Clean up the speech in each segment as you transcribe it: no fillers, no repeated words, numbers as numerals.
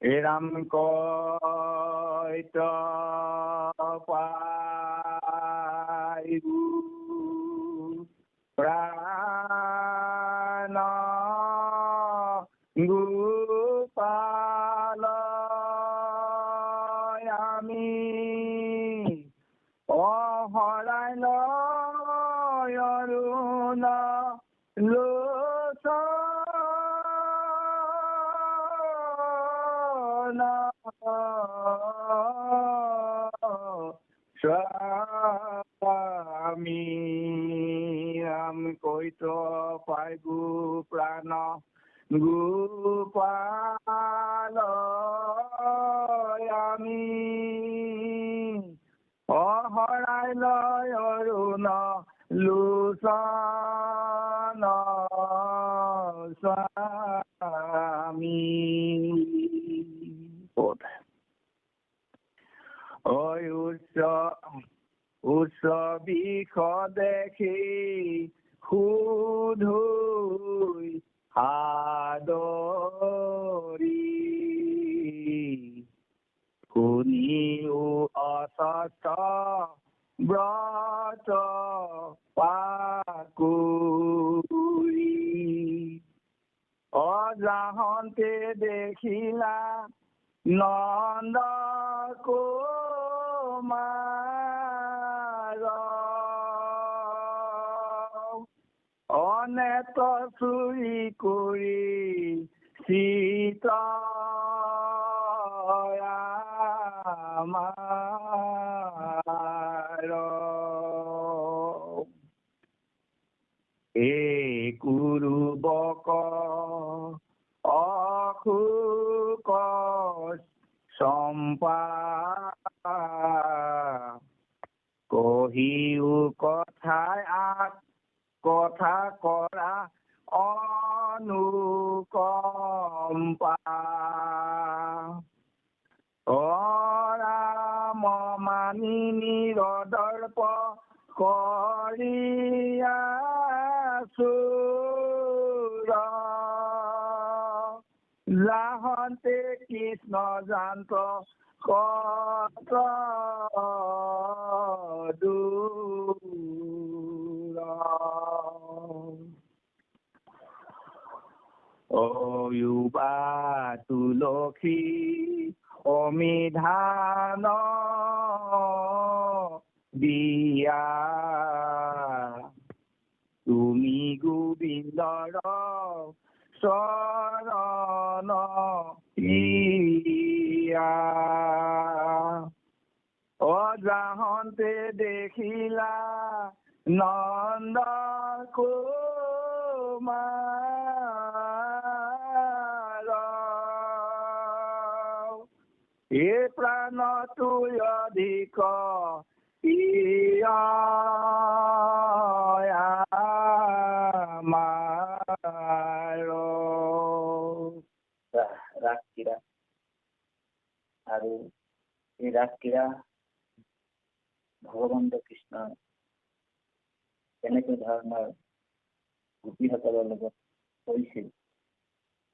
এৰাম কৈত পাইবু প্ৰাণ গোপাল আমি অহৰাই লয় অৰুণ লোচন স্বামী ৰাম কৈত পাইবু প্ৰাণ গোপাল আমি অহৰাই লয় অৰুণ লোচন স্বামী। উচ্চ বিষ দেখি সুধুই আদৰি শুনিও অসত ব্ৰত পাকুৰি অজাহন্তে দেখিলা নন্দ কুমাৰ অনেত চুৰি কৰি সীতা আমাৰ এই কুৰুবক অশোক চম্পা কহিও কথাই কথা কৰা অনুকম্পা ৰাম মানি নিৰদৰ্প কৰিয়া চুৰ যাহন্তে কৃষ্ণ জান্ত কত দূৰ অয়ুবা তুলসী অমিধান দিয়া তুমি গোবিন্দৰ চৰণ ইয়া অজাহন্তে দেখিলা নন্দ কুমাৰ এ প্ৰাণটো অধিক ৰাগ ক্ৰীড়া আৰু এই ৰাগ ক্ৰীড়া ভগৱন্ত কৃষ্ণ কেনেকৈ ধৰণৰ গোপীসকলৰ লগত কৰিছিল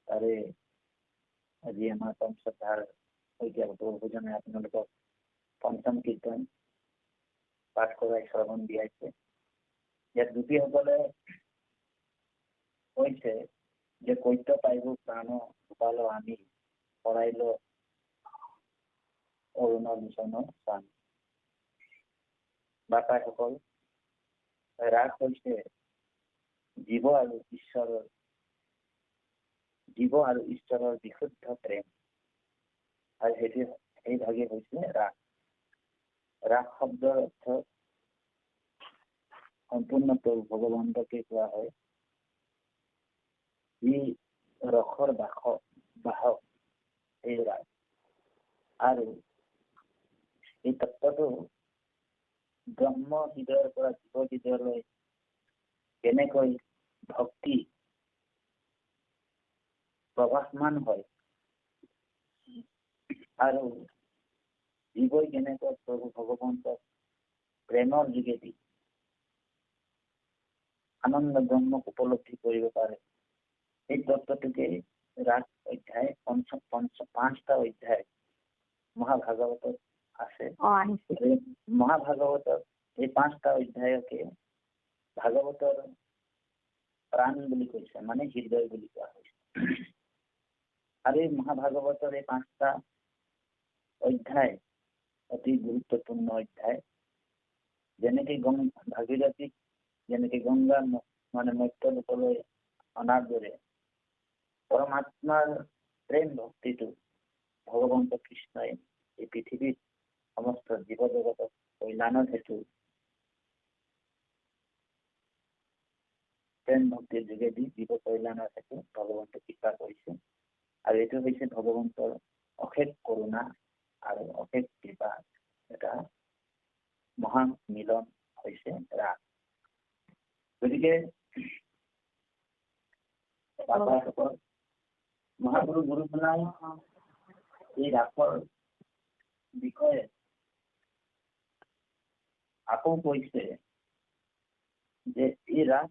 তাৰে আজি আমাৰ পঞ্চধাৰ ভোজনে আপোনালোকক পঞ্চম কীৰ্তন পাঠ কৰাই শ্ৰৱণ দিয়াইছে। ইয়াত গোপীসকলে কৈছে যে কৈত্য পাইব প্ৰাণ গোপাল আমি কৰাইল অৰুণ লোচন স্বামী। বাটাসকল ৰাগ হৈছে জীৱ আৰু ঈশ্বৰৰ বিশুদ্ধ প্ৰেম আৰু সেই ভাগে হৈছে ৰাগ। ৰাগ শব্দৰ অৰ্থ সম্পূৰ্ণ ভগৱন্তকে কোৱা হয়। ই ৰসৰ বাহক এই ৰাগ আৰু এই তত্ত্বটো ব্ৰহ্ম হৃদয়ৰ পৰা জীৱ হৃদয়লৈ কেনেকৈ ভক্তি প্ৰভাসমান হয় আৰু জীৱই কেনেকৈ প্ৰভু ভগৱন্তক প্ৰেমৰ যোগেদি আনন্দ ব্ৰহ্মক উপলব্ধি কৰিব পাৰে, এই তত্ত্বটোকে ৰাগ অধ্যায় 5টা অধ্যায় মহাভাগৱতত আছে। মহাভাগৱতত এই 5টা অধ্যায়কে ভাগৱতৰ প্ৰাণ বুলি কৈছে, মানে হৃদয় বুলি কোৱা হৈছে। আৰু এই মহাভাগৱতৰ এই 5টা অধ্যায় অতি গুৰুত্বপূৰ্ণ অধ্যায়। যেনেকে ভাগীৰথীক যেনেকে গংগা মানে মত্যলোকলৈ অনাৰ দৰে পৰমাত্মাৰ প্ৰেম ভক্তিটো ভগৱন্ত কৃষ্ণই এই পৃথিৱীত সমস্ত জীৱ জগতক কল্যাণৰ হেতু প্ৰেম ভক্তিৰ যোগেদি জীৱ কল্যাণৰ হেতু ভগৱন্ত কৃপা কৰিছে। আৰু এইটো হৈছে ভগৱন্তৰ অশেষ কৰোণা আৰু অশেষ কৃপা এটা মহান মিলন হৈছে ৰাস। গতিকে মহাগুৰু গুৰুজনাই এই ৰাসৰ বিষয়ে আকৌ কৈছে যে এই ৰাস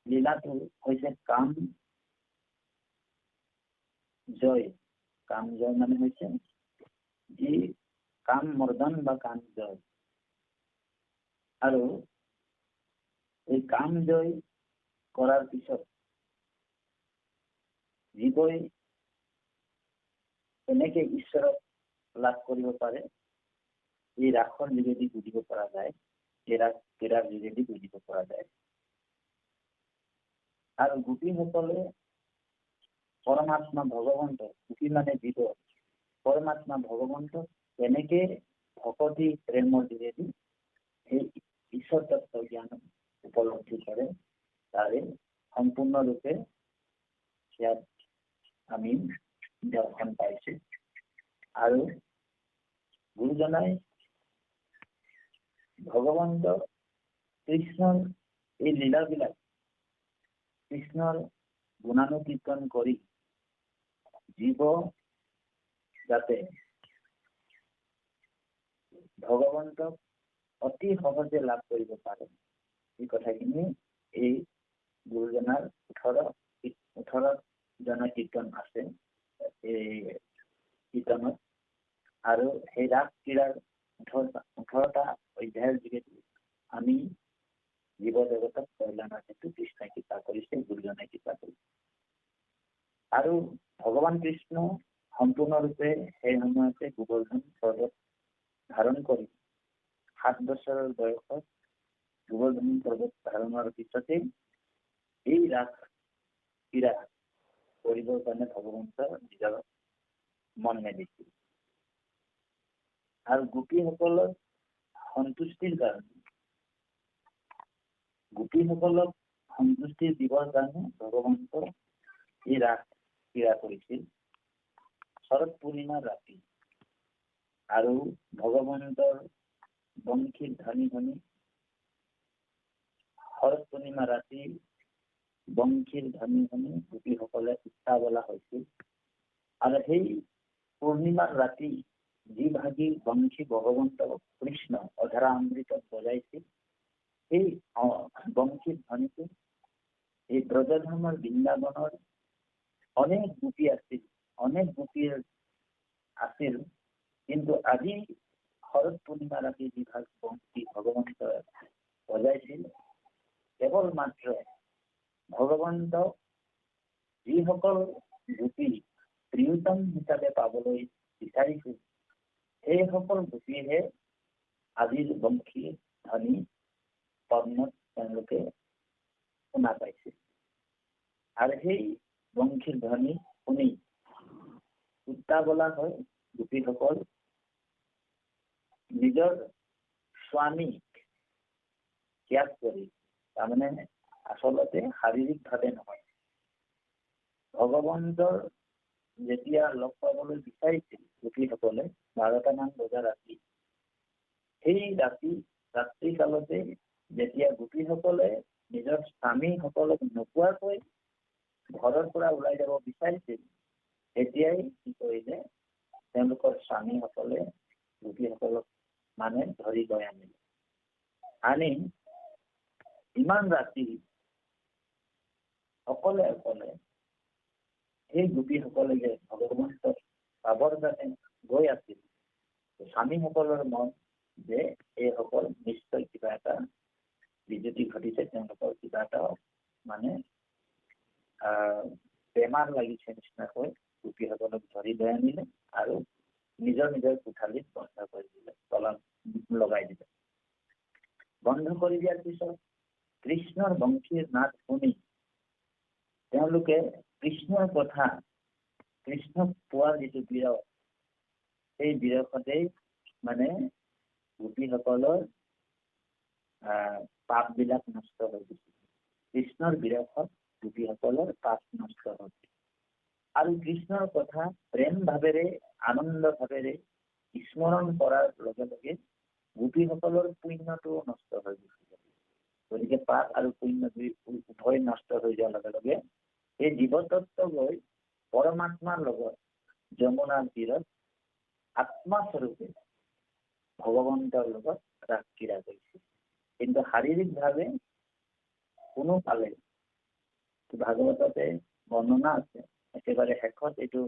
লীলাটো হৈছে কাম জয়। কাম জয় মানে হৈছে যি কাম মৰ্দন বা কাম জয়। আৰু এই কাম জয় কৰাৰ পিছত জীৱই এনেকে ঈশ্বৰক লাভ কৰিব পাৰে, এই ৰাসৰ যোগেদি বুজিব পৰা যায়, ক্ৰীড়াৰ যোগেদি বুজিব পৰা যায়। আৰু গোপীসকলে পৰমাত্মা ভগৱন্ত, গোপী মানে জীৱ, পৰমাত্মা ভগৱন্ত এনেকে ভকতি প্ৰেমৰ যোগেদি এই ঈশ্বৰ তত্ত্ব জ্ঞান উপলব্ধি কৰে, তাৰে সম্পূৰ্ণৰূপে ইয়াত আমি দৰ্শন পাইছো। আৰু গুৰুজনাই ভগৱন্ত কৃষ্ণৰ এই লীলাবিলাক কৃষ্ণৰ গুণানুকীৰ্তন কৰি জীৱ যাতে ভগৱন্তক অতি সহজে লাভ কৰিব পাৰে, এই কথাখিনি এই গুৰুজনাৰ 18 জনা কীৰ্তন আছে এই কীৰ্তনত। আৰু সেই ৰাস ক্ৰীড়াৰ 18টা অধ্যায়ৰ যোগেদি আমি জীৱ জগতক কল্যাণৰ হেতু কৃষ্ণই কৃপা কৰিছে, গুৰুজনাই কৃপা কৰিছে। আৰু ভগৱান কৃষ্ণ সম্পূৰ্ণৰূপে সেই সময়তে গোবৰ্ধন পৰ্বত ধাৰণ কৰি 7 বছৰৰ বয়সত গোবৰ্ধন পৰ্বত ধাৰণৰ পিছতে এই ৰাস ক্ৰীড়া কৰিবৰ কাৰণে ভগৱন্ত নিজৰ মন মেলিছিল। আৰু গোপীসকলৰ সন্তুষ্টিৰ কাৰণে, গোপীসকলক সন্তুষ্টি দিবৰ কাৰণে ভগৱন্ত এই ৰাস ক্ৰীড়া কৰিছিল। শৰৎ পূৰ্ণিমাৰ ৰাতি আৰু ভগৱন্তৰ বংশীৰ ধ্বনি শুনি শৰৎ পূৰ্ণিমা ৰাতি বংশীৰ ধ্বনি শুনি গোপীসকলে উত্তাৱলা হৈছিল। আৰু সেই পূৰ্ণিমাৰ ৰাতি যি ভাগি বংশী ভগৱন্ত কৃষ্ণ অধৰা অমৃতত বজাইছিল, সেই বংশীৰ ধ্বনিটো এই ব্ৰজধামৰ বৃন্দাবনৰ অনেক গোপী আছিল, কিন্তু আজি শৰৎ পূৰ্ণিমা ৰাতি যি ভাগ বংশী ভগৱন্ত বজাইছিল, কেৱল মাত্ৰ ভগৱন্ত যিসকল গোপী প্ৰিয়তম হিচাপে পাবলৈ বিচাৰিছিল, সেইসকল গোপীহে আজিৰ বংশীৰ ধ্বনি কৰ্ণত তেওঁলোকে শুনা পাইছিল। আৰু সেই বংশীৰ ধ্বনি শুনি উত্তাৱলা হৈ গোপীসকল নিজৰ স্বামীক ত্যাগ কৰি, তাৰমানে আচলতে শাৰীৰিকভাৱে নহয়, ভগৱন্তৰ যেতিয়া লগ পাবলৈ বিচাৰিছিল গোপীসকলে 12টামান বজা ৰাতি, সেই ৰাত্ৰি কালতে যেতিয়া গোপীসকলে নিজৰ স্বামীসকলক নোপোৱাকৈ ঘৰৰ পৰা ওলাই যাব বিচাৰিছিল, তেতিয়াই কি কৰিলে, তেওঁলোকৰ স্বামীসকলে গোপীসকলক মানে ধৰি লৈ আনিলে। আনি ইমান ৰাতি অকলে সেই গোপীসকলে যে ভগৱন্তক বৰদানে গৈ আছিল। স্বামীসকলৰ মন যে এইসকল নিশ্চয় কিবা এটা বিজুতি ঘটিছে, তেওঁলোকৰ কিবা এটা মানে বেমাৰ লাগিছে নিচিনাকৈ গোপীসকলক ধৰি লৈ আনিলে আৰু নিজৰ নিজৰ কোঠালিত বন্ধ কৰি দিলে, তলা লগাই দিলে। বন্ধ কৰি দিয়াৰ পিছত কৃষ্ণৰ বংশীৰ নাট শুনি তেওঁলোকে কৃষ্ণৰ কথা, কৃষ্ণক পোৱাৰ যিটো বিৰহ, সেই বিৰহতেই মানে গোপীসকলৰ পাপ বিলাক নষ্ট হৈ গৈছিল। কৃষ্ণৰ বিৰহত গোপীসকলৰ পাপ নষ্ট হৈছিল আৰু কৃষ্ণৰ কথা প্ৰেম ভাৱেৰে আনন্দ ভাৱেৰে স্মৰণ কৰাৰ লগে লগে গোপীসকলৰ পুণ্যটো নষ্ট হৈ গৈছিল। গতিকে পাপ আৰু পুণ্য উভয় নষ্ট হৈ যোৱাৰ লগে লগে এই জীৱতত্ব গৈ পৰমাত্মাৰ লগত যমুনাৰ তীৰত আত্মাস্বৰূপে ভগৱন্তৰ লগত ৰাস ক্ৰীড়া কৰিছিল। কিন্তু শাৰীৰিক ভাৱে কোনো পালে ভাগৱততে বৰ্ণনা আছে, একেবাৰে শেষত এইটো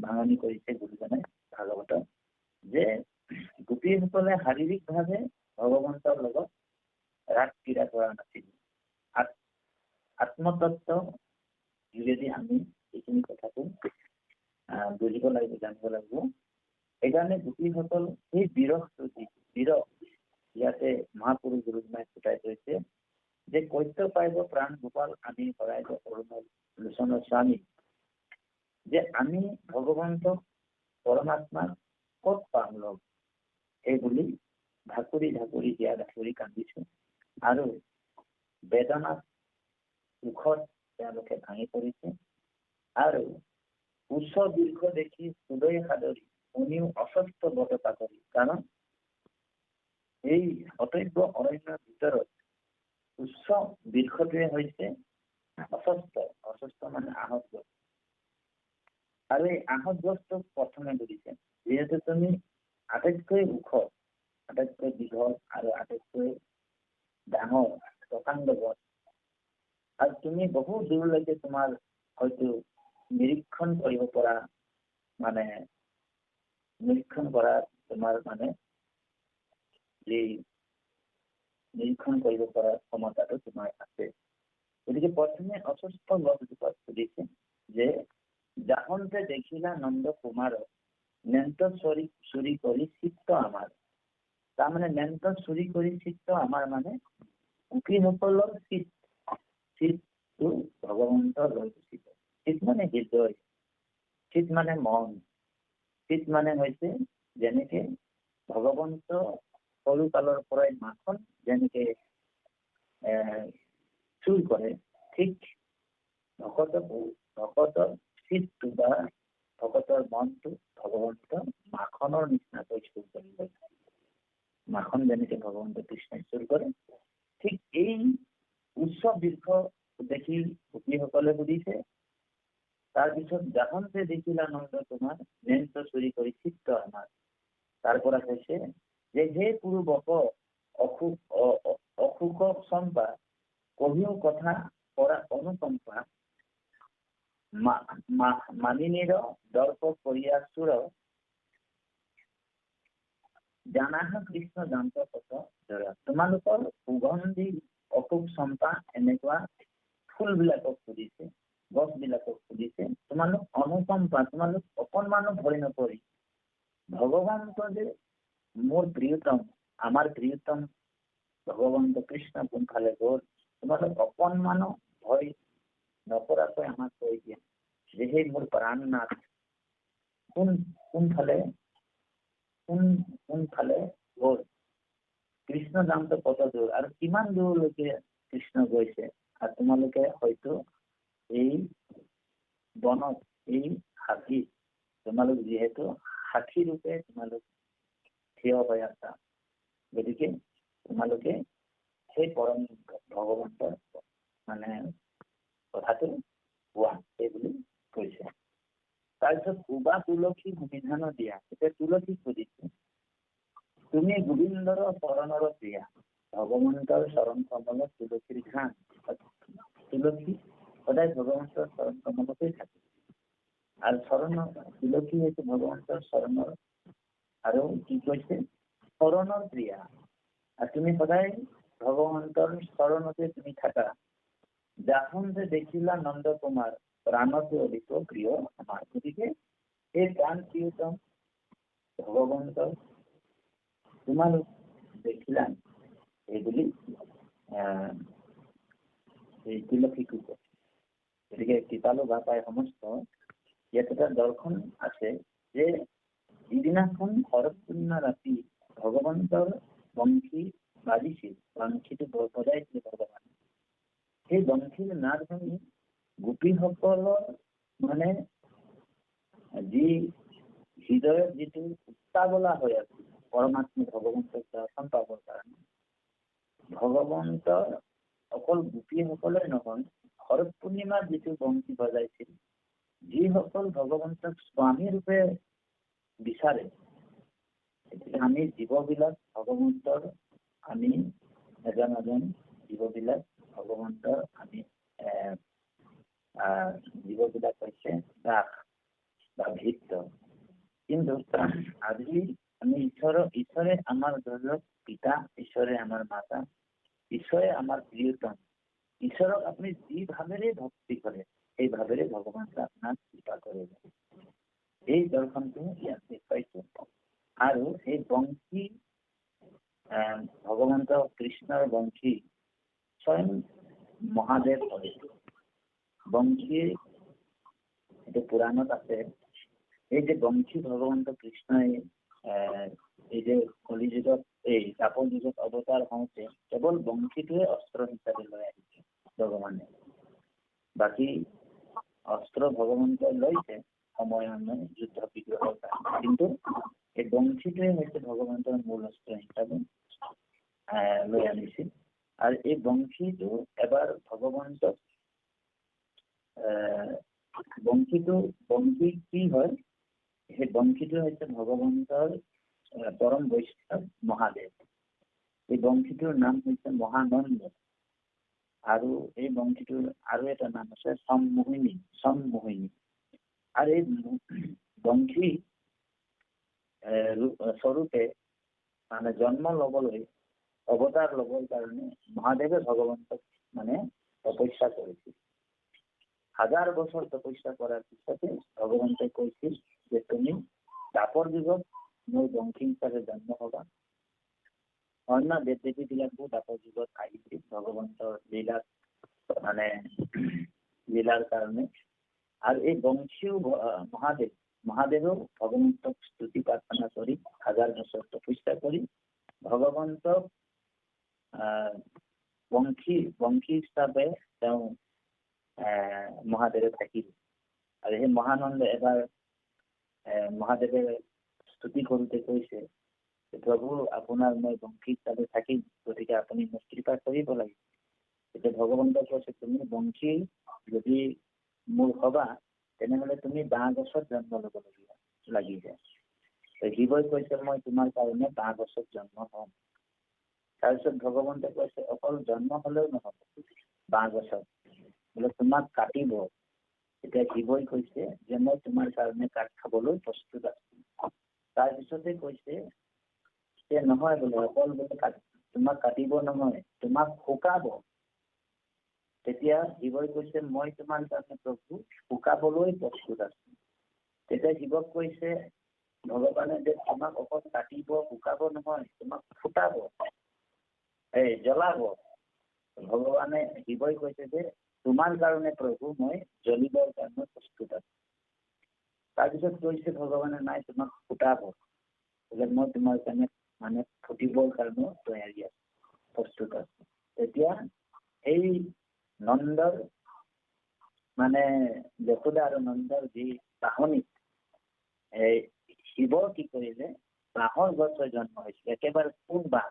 ভাঙনি কৰিছে গুৰুজনে ভাগৱতত, যে গোপীসকলে শাৰীৰিক ভাৱে ভগৱন্তৰ লগত ৰাস ক্ৰীড়া কৰা নাছিল। আত্মতত্ব যোগেদি আমি এইখিনি কথাটো বুজিব লাগিব, জানিব লাগিব। সেইকাৰণে গোপীসকল সেই বিৰহটো বিৰহ ইয়াতে মহাপুৰুষ গুৰুজনাই ফুটাই থৈছে যে কৈত্য পাইব প্ৰাণ গোপাল আমি হৰাইব অৰুণ লোচনৰ স্বামী, যে আমি ভগৱন্তক পৰমাত্মাক ক'ত পাম লগ, সেইবুলি ঢাকুৰি ঢাকুৰি দিয়া ঢাকুৰি কান্দিছো আৰু বেদনাত মুখত তেওঁলোকে ভাঙি পৰিছে আৰু উচ্চ দীৰ্ঘ দেখি হৃদয় সাদৰি শুনিও অস্বস্থ বদতা কৰি। কাৰণ এই অতব্য অৰণ্যৰ ভিতৰত উচ্চ দীৰ্ঘটোৱে হৈছে অস্বস্থ, অস্বস্থ মানে আহতগ্ৰস্ত। আৰু এই আহতগ্ৰস্তক প্ৰথমে বুজিছে, যিহেতু তুমি আটাইতকৈ ওখ, আটাইতকৈ দীঘল আৰু আটাইতকৈ ডাঙৰ প্ৰকাণ্ড গছ, আৰু তুমি বহু দূৰলৈকে তোমাৰ হয়তো নিৰীক্ষণ কৰিব পৰা মানে নিৰীক্ষণ কৰা তোমাৰ মানে যি নিৰীক্ষণ কৰিব পৰা ক্ষমতাটো তোমাৰ আছে। গতিকে প্ৰথমে অস্বস্থ গছজোপাত সুধিছে যে যাহন্তে দেখিলা নন্দ কুমাৰ নেন্ত চুৰি কৰি চিত্ত আমাৰ। তাৰমানে নেন্ত চুৰি কৰি চিত্ত আমাৰ মানে গোপীসকলৰ চিত্তটো ভগৱন্ত লৈ গুচিব। চিত মানে হৃদয়, চিত মানে মন, চিত মানে হৈছে যেনেকে ভগৱন্ত সৰু কালৰ পৰাই মাখন যেনেকে চুৰ কৰে, ঠিক ভকতৰ চিতটো বা ভকতৰ মনটো ভগৱন্ত মাখনৰ নিচিনাকৈ চুৰ কৰিব। মাখন যেনেকে ভগৱন্ত কৃষ্ণই চুৰ কৰে, ঠিক এই উচ্চ দীৰ্ঘ দেখি গোপীসকলে সুধিছে। তাৰপিছত যাহন্তে দেখিলা নন্দ তোমাৰ নেন্ত চুৰি কৰি চিত্ত আমাৰ। তাৰ পৰা কৈছে যে হে পুৰুবক অসুখ চম্পা কহিও কথা কৰা অনুকম্পা মানিনীৰ দৰ্প কৰিয়া চুৰ জানাহ কৃষ্ণ জান্ত পথ ধৰা। তোমালোকৰ সুগন্ধি অসুখ চম্পা এনেকুৱা ফুলবিলাকক সুধিছে, গছবিলাকক সুধিছে, তোমালোক অনুকম্পা, তোমালোক অকণমানো ভয় নকৰি ভগৱন্ত যে মোৰ প্ৰিয়তম, আমাৰ প্ৰিয়তম ভগৱন্ত কৃষ্ণ কোনফালে গ'ল, তোমালোক অকণমানো ভয় নকৰাকৈ আমাক কৈ দিয়া যে সেই মোৰ প্ৰাণনাথ কোনফালে গ'ল। কৃষ্ণ নামটো কত দূৰ আৰু কিমান দূৰলৈকে কৃষ্ণ গৈছে, আৰু তোমালোকে হয়তো এই বনত এই হাতী, তোমালোক যিহেতু সাক্ষী ৰূপে তোমালোক থিয় হৈ আছা, গতিকে তোমালোকে সেই পৰম ভগৱন্তৰ মানে কথাটো কোৱা, এই বুলি কৈছে। তাৰপিছত উবা তুলসী সুবিধান দিয়া। এতিয়া তুলসী সুধিছে, তুমি গোবিন্দৰ চৰণৰ প্ৰিয়া, ভগৱন্তৰ চৰণ কমলত তুলসীৰ ঘান। তুলসী সদায় ভগৱন্তৰ চৰণ কমলতেই থাকে। আৰু চৰণৰ তুলসী হৈছে ভগৱন্তৰ চৰণৰ আৰু কি কৈছে চৰণৰ ক্ৰিয়া। আৰু তুমি সদায় ভগৱন্তৰ চৰণতে তুমি থাকা। যাখন যে দেখিলা নন্দ কুমাৰ প্ৰাণতে অধিক প্ৰিয় আমাৰ। গতিকে এই প্ৰাণ প্ৰিয়তম ভগৱন্তৰ তোমালোক দেখিলা এইবুলি এই তুলসীকো কয়। গতিকে কৃপালু বাপাই সমস্ত ইয়াত এটা দৰ্শন আছে যে যিদিনাখন শৰৎ পূৰ্ণিমা ৰাতি ভগৱন্তৰ বংশী বাজিছিল, বংশীটো বজাইছিল ভগৱানে, সেই বংশীৰ নাদ শুনি গোপীসকলৰ মানে যি হৃদয়ত যিটো উত্তাৱলা হৈ আছিল পৰমাত্মা ভগৱন্তক দৰ্শন পাবৰ কাৰণে, ভগৱন্তৰ অকল গোপীসকলে নহয়, শৰৎ পূৰ্ণিমাত যিটো বংশী বজাইছিল, যিসকল ভগৱন্তক স্বামী ৰূপে বিচাৰে, আমি জীৱবিলাক ভগৱন্তৰ আমি এজন এজন জীৱবিলাক ভগৱন্তৰ আমি জীৱবিলাক হৈছে দাস বা ভিত্ত। কিন্তু আজি আমি ঈশ্বৰে আমাৰ ধৰি লওক পিতা, ঈশ্বৰে আমাৰ মাতা, ঈশ্বৰে আমাৰ প্ৰিয়তম। ঈশ্বৰক আপুনি যি ভাৱেৰে ভক্তি কৰে সেই ভাৱেৰে ভগৱানক আপোনাক কৃপা কৰিব। এই দৰ্শনটো ইয়াত দেখুৱাইছে। আৰু এই বংশী ভগৱন্ত কৃষ্ণৰ বংশী স্বয়ং মহাদেৱ হয়। বংশী এইটো পুৰাণত আছে। এই যে বংশী ভগৱন্ত কৃষ্ণই এই যে কলি যুগত এই দ্বাপৰ যুগত অৱতাৰ হওঁতে কেৱল বংশীটোৱে অস্ত্ৰ হিচাপে লৈ আহিছে ভগৱানে। বাকী অস্ত্ৰ ভগৱন্তই লৈছে সময় যুদ্ধ বিগ্ৰহৰ কাৰণে, কিন্তু এই বংশীটোৱে হৈছে ভগৱন্তৰ মূল অস্ত্ৰ হিচাপে লৈ আনিছিল। আৰু এই বংশীটো এবাৰ ভগৱন্তক বংশী কি হয়, সেই বংশীটো হৈছে ভগৱন্তৰ পৰম বৈষ্ণৱ মহাদেৱ। এই বংশীটোৰ নাম হৈছে মহানন্দ। আৰু এই বংশীটোৰ আৰু এটা নাম আছে সম্মোহিনী। আৰু এই বংশী স্বৰূপে মানে জন্ম লবলৈ অৱতাৰ লবৰ কাৰণে মহাদেৱে ভগৱন্তক মানে তপস্যা কৰিছিল। 1000 বছৰ তপস্যা কৰাৰ পিছতে ভগৱন্তই কৈছিল যে তুমি দ্বাপৰ যুগত মোৰ বংশী হিচাপে জন্ম হবা। অন্য দেৱ দেৱী বিলাকো দ্বাপৰ যুগত আহিছিল ভগৱন্তৰ লীলাৰ কাৰণে। আৰু এই বংশীও মহাদেৱেও ভগৱন্তক স্তুতি প্ৰাৰ্থনা কৰি 1000 বছৰ তপস্যা কৰি ভগৱন্তক বংশী হিচাপে তেওঁ মহাদেৱে থাকিল। আৰু সেই মহানন্দ এবাৰ মহাদেৱে স্তুতি কৰোঁতে কৈছে, প্ৰভু আপোনাৰ মই বংশী হিচাপে থাকিম, গতিকে আপুনি মোক কৃপা কৰিব লাগিব। এতিয়া ভগৱন্তই কৈছে তুমি বংশী যদি মোৰ হবা তেনেহলে তুমি বাঁহ গছত জন্ম ল'ব লাগিব। শিৱই কৈছে মই তোমাৰ কাৰণে বাঁহ গছত জন্ম হম। তাৰপিছত ভগৱন্তই কৈছে অকল জন্ম হলেও নহব, বাঁহ গছত বোলে তোমাক কাটিব। এতিয়া শিৱই কৈছে যে মই তোমাৰ কাৰণে কাঠ খাবলৈ প্ৰস্তুত আছো। তাৰপিছতে কৈছে যে নহয় বোলে অকল বোলে তোমাক কাটিব নহয়, তোমাক শুকাব। তেতিয়া শিৱই কৈছে মই তোমাৰ কাৰণে প্ৰভু শুকাবলৈ প্ৰস্তুত আছো। তেতিয়া শিৱক কৈছে ভগৱানে যে তোমাক অকল কাটিব শুকাব নহয়, তোমাক ফুটাব, জ্বলাব। ভগৱানে শিৱই কৈছে যে তোমাৰ কাৰণে প্ৰভু মই জ্বলিবৰ কাৰণে প্ৰস্তুত আছো। তাৰপিছত কৈছে ভগৱানে নাই তোমাক ফুটাব, বোলে মই তোমাৰ কাৰণে মানে ফুটিবৰ কাৰণেও তৈয়াৰী আছো, প্ৰস্তুত আছো। এতিয়া এই নন্দৰ মানে যশোদা আৰু নন্দৰ যি কাহিনী, শিৱ কি কৰিলে বাঁহৰ গছৰ জন্ম হৈছিল, একেবাৰে কোন বাঁহ।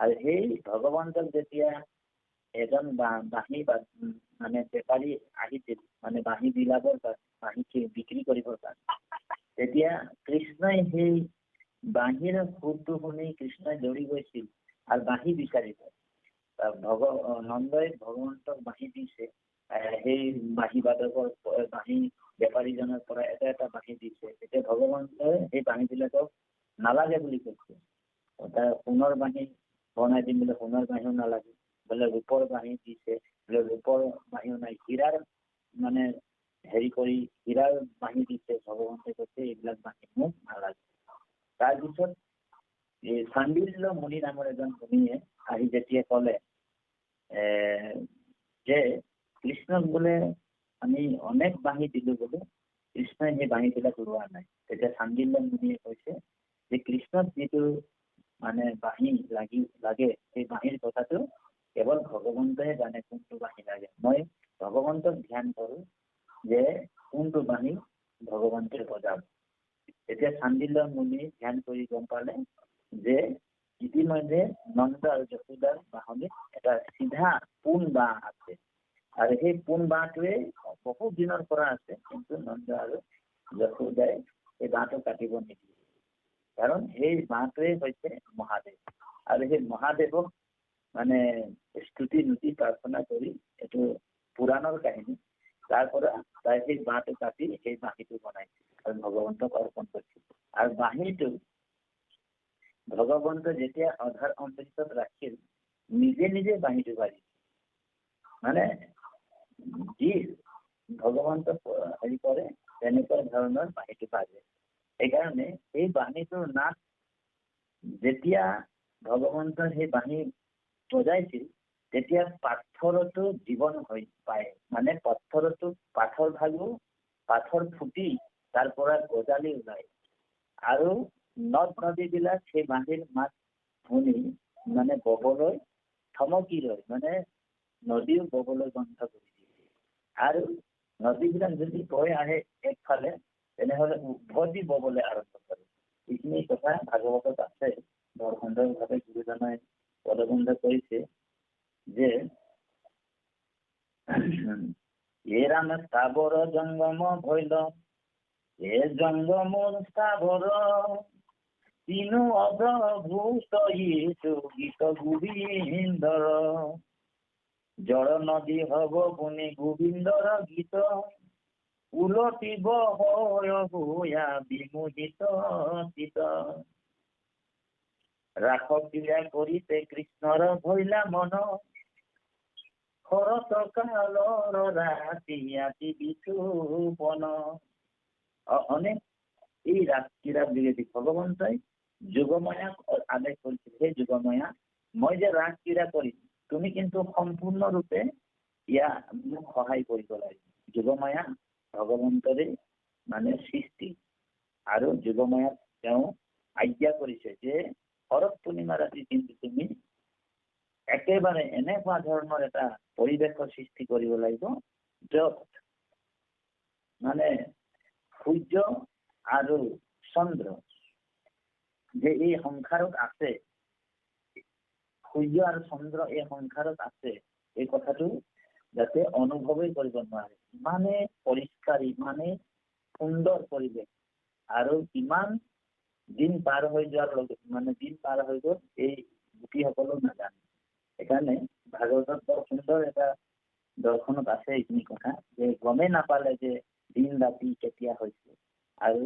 আৰু সেই ভগৱন্তক যেতিয়া এজন বাঁহী মানে বেপাৰী আহিছিল, মানে বাঁহী বিলাবৰ কাৰণে, বাঁহী বিক্ৰী কৰিবৰ কাৰণে, তেতিয়া কৃষ্ণই সেই বাঁহীৰ সুৰটো শুনি কৃষ্ণই দৌৰি গৈছিল আৰু বাঁহী বিচাৰিব। নন্দই ভগৱন্তক বাঁহী দিছে, সেই বাঁহী বাদকৰ বাঁহী বেপাৰীজনৰ পৰা এটা এটা বাঁহী দিছে, তেতিয়া ভগৱন্তই সেই বাঁহীবিলাকক নালাগে বুলি কৈছে। তাৰ সোণৰ বাঁহী বনাই দিম বোলে সোণৰ বাঁহীও নালাগে, বোলে ৰূপৰ বাঁহী দিছে বোলে ৰূপৰ বাঁহীও নাই, হীৰাৰ মানে হেৰি কৰি হীৰাৰ বাঁহী দিছে, ভগৱন্তই কৈছে এইবিলাক বাঁহী মোক নালাগে। তাৰপিছত এই চাণ্ডিল্য মুনি নামৰ এজন মুনিয়ে আহি যেতিয়া ক'লে যে কৃষ্ণক বোলে আমি অনেক বাঁহী দিলো বোলে, কৃষ্ণই সেই বাঁহীবিলাক লোৱা নাই। তেতিয়া চাণ্ডিল্য মুনিয়ে কৈছে যে কৃষ্ণক যিটো মানে বাঁহী লাগে সেই বাঁহীৰ কথাটো কেৱল ভগৱন্তই জানে কোনটো বাঁহী লাগে। মই ভগৱন্তক ধ্যান কৰো যে কোনটো বাঁহী ভগৱন্তই বজাব। এতিয়া চাণ্ডিল্য মুনি ধ্যান কৰি গম পালে যে ইতিমধ্যে নন্দ আৰু যশোদাৰ বাহনিত এটা চিধা পোন বাঁহ আছে, আৰু সেই পোন বাঁহটোৱে বহুত দিনৰ পৰা আছে, কিন্তু নন্দ আৰু যশোদাই এই বাঁহটো কাটিব নিদিয়ে, কাৰণ সেই বাঁহটোৱে হৈছে মহাদেৱ। আৰু সেই মহাদেৱক মানে স্তুতি নুতি প্ৰাৰ্থনা কৰি, এইটো পুৰাণৰ কাহিনী, তাৰ পৰা তাই সেই বাঁহটো কাটি সেই বাঁহীটো বনাইছিল আৰু ভগৱন্তক অৰ্পণ কৰিছিল। আৰু বাঁহীটো ভগৱন্তই যেতিয়া অধাৰ অমৃতত ৰাখিল, নিজে নিজে বাঁহীটো বাজিছিল। মানে যি ভগৱন্তক হেৰি কৰে তেনেকুৱা ধৰণৰ বাঁহীটো বাজে। সেইকাৰণে এই বাঁহীটোৰ নাট যেতিয়া ভগৱন্তই সেই বাঁহী বজাইছিল, তেতিয়া পাথৰতো জীৱন হৈ পায়, মানে পাথৰ ভাগো পাথৰ ফুটি তাৰ পৰা গজালি ওলায়, আৰু নদ নদীবিলাক সেই বাঁহীৰ মাত শুনি মানে ববলৈ থমকি ৰয়, মানে নদীও ববলৈ বন্ধ কৰি দিয়ে। আৰু নদীবিলাক যদি বৈ আহে একফালে, তেনেহলে উভতি ববলৈ আৰম্ভ কৰে। এইখিনি কথা ভাগৱতত আছে, বৰ সুন্দৰভাৱে গুৰুজনাই পদবন্ধ কৰিছে যে এ ৰাম স্থাৱৰ জংগম ভৈল, এ জংগমৰ স্থাৱৰ তিনু অভূত ইছু গীত গোবিন্দৰ, জড় নদী হব গুণী গোবিন্দৰ গীত, উলটিব হোয়া বিমোহিত চিত, ৰাস ক্ৰিয়া কৰিতে কৃষ্ণৰ ভৈলা মন, শৰত কালৰ ৰাতি আতি বিচুপন। অনেক এই ৰাস ক্ৰীড়াৰ যোগেদি ভগৱন্তই যোগমায়াক আদেশ কৰিছিল, সেই যোগমায়া মই যে ৰাস ক্ৰীড়া কৰিম, তুমি কিন্তু সম্পূৰ্ণৰূপে মোক সহায় কৰিব লাগিব। যোগমায়া ভগৱন্তৰে মানে সৃষ্টি, আৰু যোগমায়াক তেওঁ আজ্ঞা কৰিছে যে শৰৎ পূৰ্ণিমা ৰাতি কিন্তু তুমি একেবাৰে এনেকুৱা ধৰণৰ এটা পৰিৱেশৰ সৃষ্টি কৰিব লাগিব, য'ত মানে সূৰ্য আৰু চন্দ্ৰ যে এই সংসাৰত আছে, সূৰ্য আৰু চন্দ্ৰ এই সংসাৰত আছে, এই কথাটো যাতে অনুভৱেই কৰিব নোৱাৰে। ইমানে পৰিষ্কাৰ, ইমানে সুন্দৰ পৰিৱেশ, আৰু ইমান দিন পাৰ হৈ যোৱাৰ মানে দিন পাৰ হৈ গ'ল এই গোপীসকলেও নাজানে। সেইকাৰণে ভাগৱতত বৰ সুন্দৰ এটা দৰ্শনত আছে এইখিনি কথা, যে গমেই নাপালে যে দিন ৰাতি কেতিয়া হৈছে, আৰু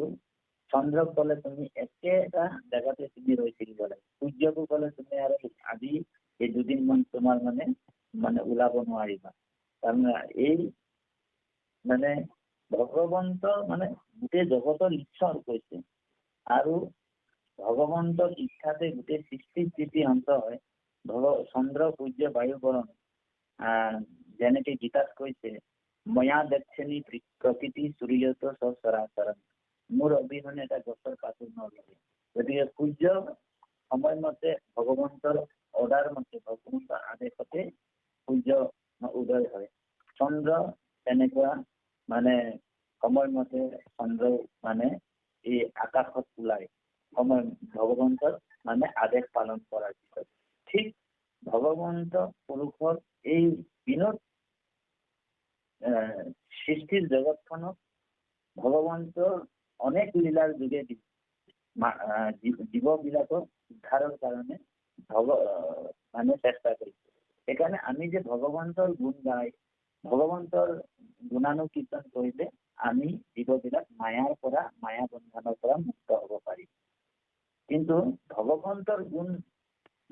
চন্দ্ৰক ক'লে তুমি একেটা জেগাতে তুমি ৰৈ থাকিব লাগে, সূৰ্যকো ক'লে তুমি আৰু আজি এই দুদিনমান তোমাৰ মানে ওলাব নোৱাৰিবা। তাৰমানে এই মানে ভগৱন্তৰ মানে গোটেই জগতৰ ঈশ্বৰ কৈছে, আৰু ভগৱন্তৰ ইচ্ছাতে গোটেই সৃষ্টি স্থিতি অন্ত হয়। চন্দ্ৰ সূৰ্য বায়ু বৰণ যেনেকে গীতাত কৈছে, ময়া দক্ষিণী প্ৰকৃতি সূৰ্যত সচৰাচৰ, মোৰ অবিহনে এটা গছৰ পাতো নলগে। গতিকে সূৰ্য সময়মতে ভগৱন্তৰ অৰ্ডাৰ মতে, ভগৱন্তৰ আদেশতে সূৰ্য উদয় হয়। চন্দ্ৰ তেনেকুৱা মানে সময়মতে চন্দ্ৰ মানে এই আকাশত ওলাই সময় ভগৱন্তৰ মানে আদেশ পালন কৰাৰ পিছত, ঠিক ভগৱন্ত পুৰুষৰ এই বিনোদ সৃষ্টিৰ জগতখনক ভগৱন্তৰ অনেক লীলাৰ যোগেদি জীৱবিলাকক উদ্ধাৰৰ কাৰণে মানে চেষ্টা কৰিছে। সেইকাৰণে আমি যে ভগৱন্তৰ গুণ গাই ভগৱন্তৰ গুণানুকীৰ্তন কৰিলে আমি জীৱবিলাক মায়াৰ পৰা মায়া বন্ধনৰ পৰা মুক্ত হ'ব পাৰিম। কিন্তু ভগৱন্তৰ গুণ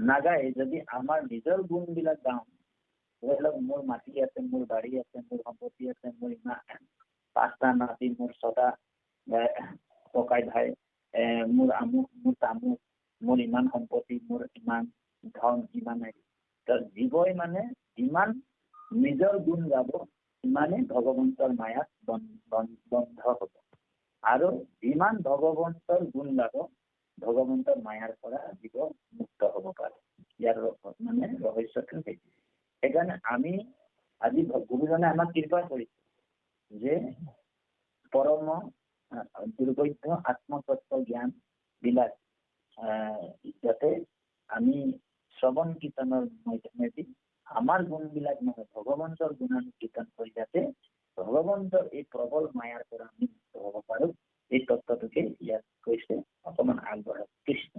নাগাই যদি আমাৰ নিজৰ গুণবিলাক গাওঁ, ধৰি লওক মোৰ মাটি আছে, মোৰ বাৰী আছে, মোৰ সম্পত্তি আছে, মোৰ ইমান 5টা নাতি, মোৰ 6টা ককাই ভাই, মোৰ আমুক, মোৰ তামুক, মোৰ ইমান সম্পত্তি, মোৰ ইমান ধন, ইমান জীৱই মানে ইমান নিজৰ গুণ গাব ইমানে ভগৱন্তৰ মায়াত বন্ধ হ'ব। আৰু যিমান ভগৱন্তৰ গুণ গাব ভগৱন্তৰ মায়াৰ পৰা জীৱ মুক্ত হ'ব পাৰে। ইয়াৰ মানে ৰহস্যটো সেইটো। সেইকাৰণে আমি আজি গুৰুজনে আমাক কৃপা কৰিছে যে পৰম দুৰ্বৈধ আত্মতত্ব জ্ঞান বিলাক যাতে আমি শ্ৰৱণ কীৰ্তনৰ মাধ্যমেদি আমাৰ গুণবিলাক নহয় ভগৱন্তৰ গুণানুকীৰ্তন কৰি যাতে ভগৱন্তৰ এই প্ৰবল মায়াৰ পৰা আমি মুক্ত হ'ব পাৰো, এই তত্ত্বটোকে ইয়াত কৈছে। অকমান আগবঢ়াওক। কৃষ্ণ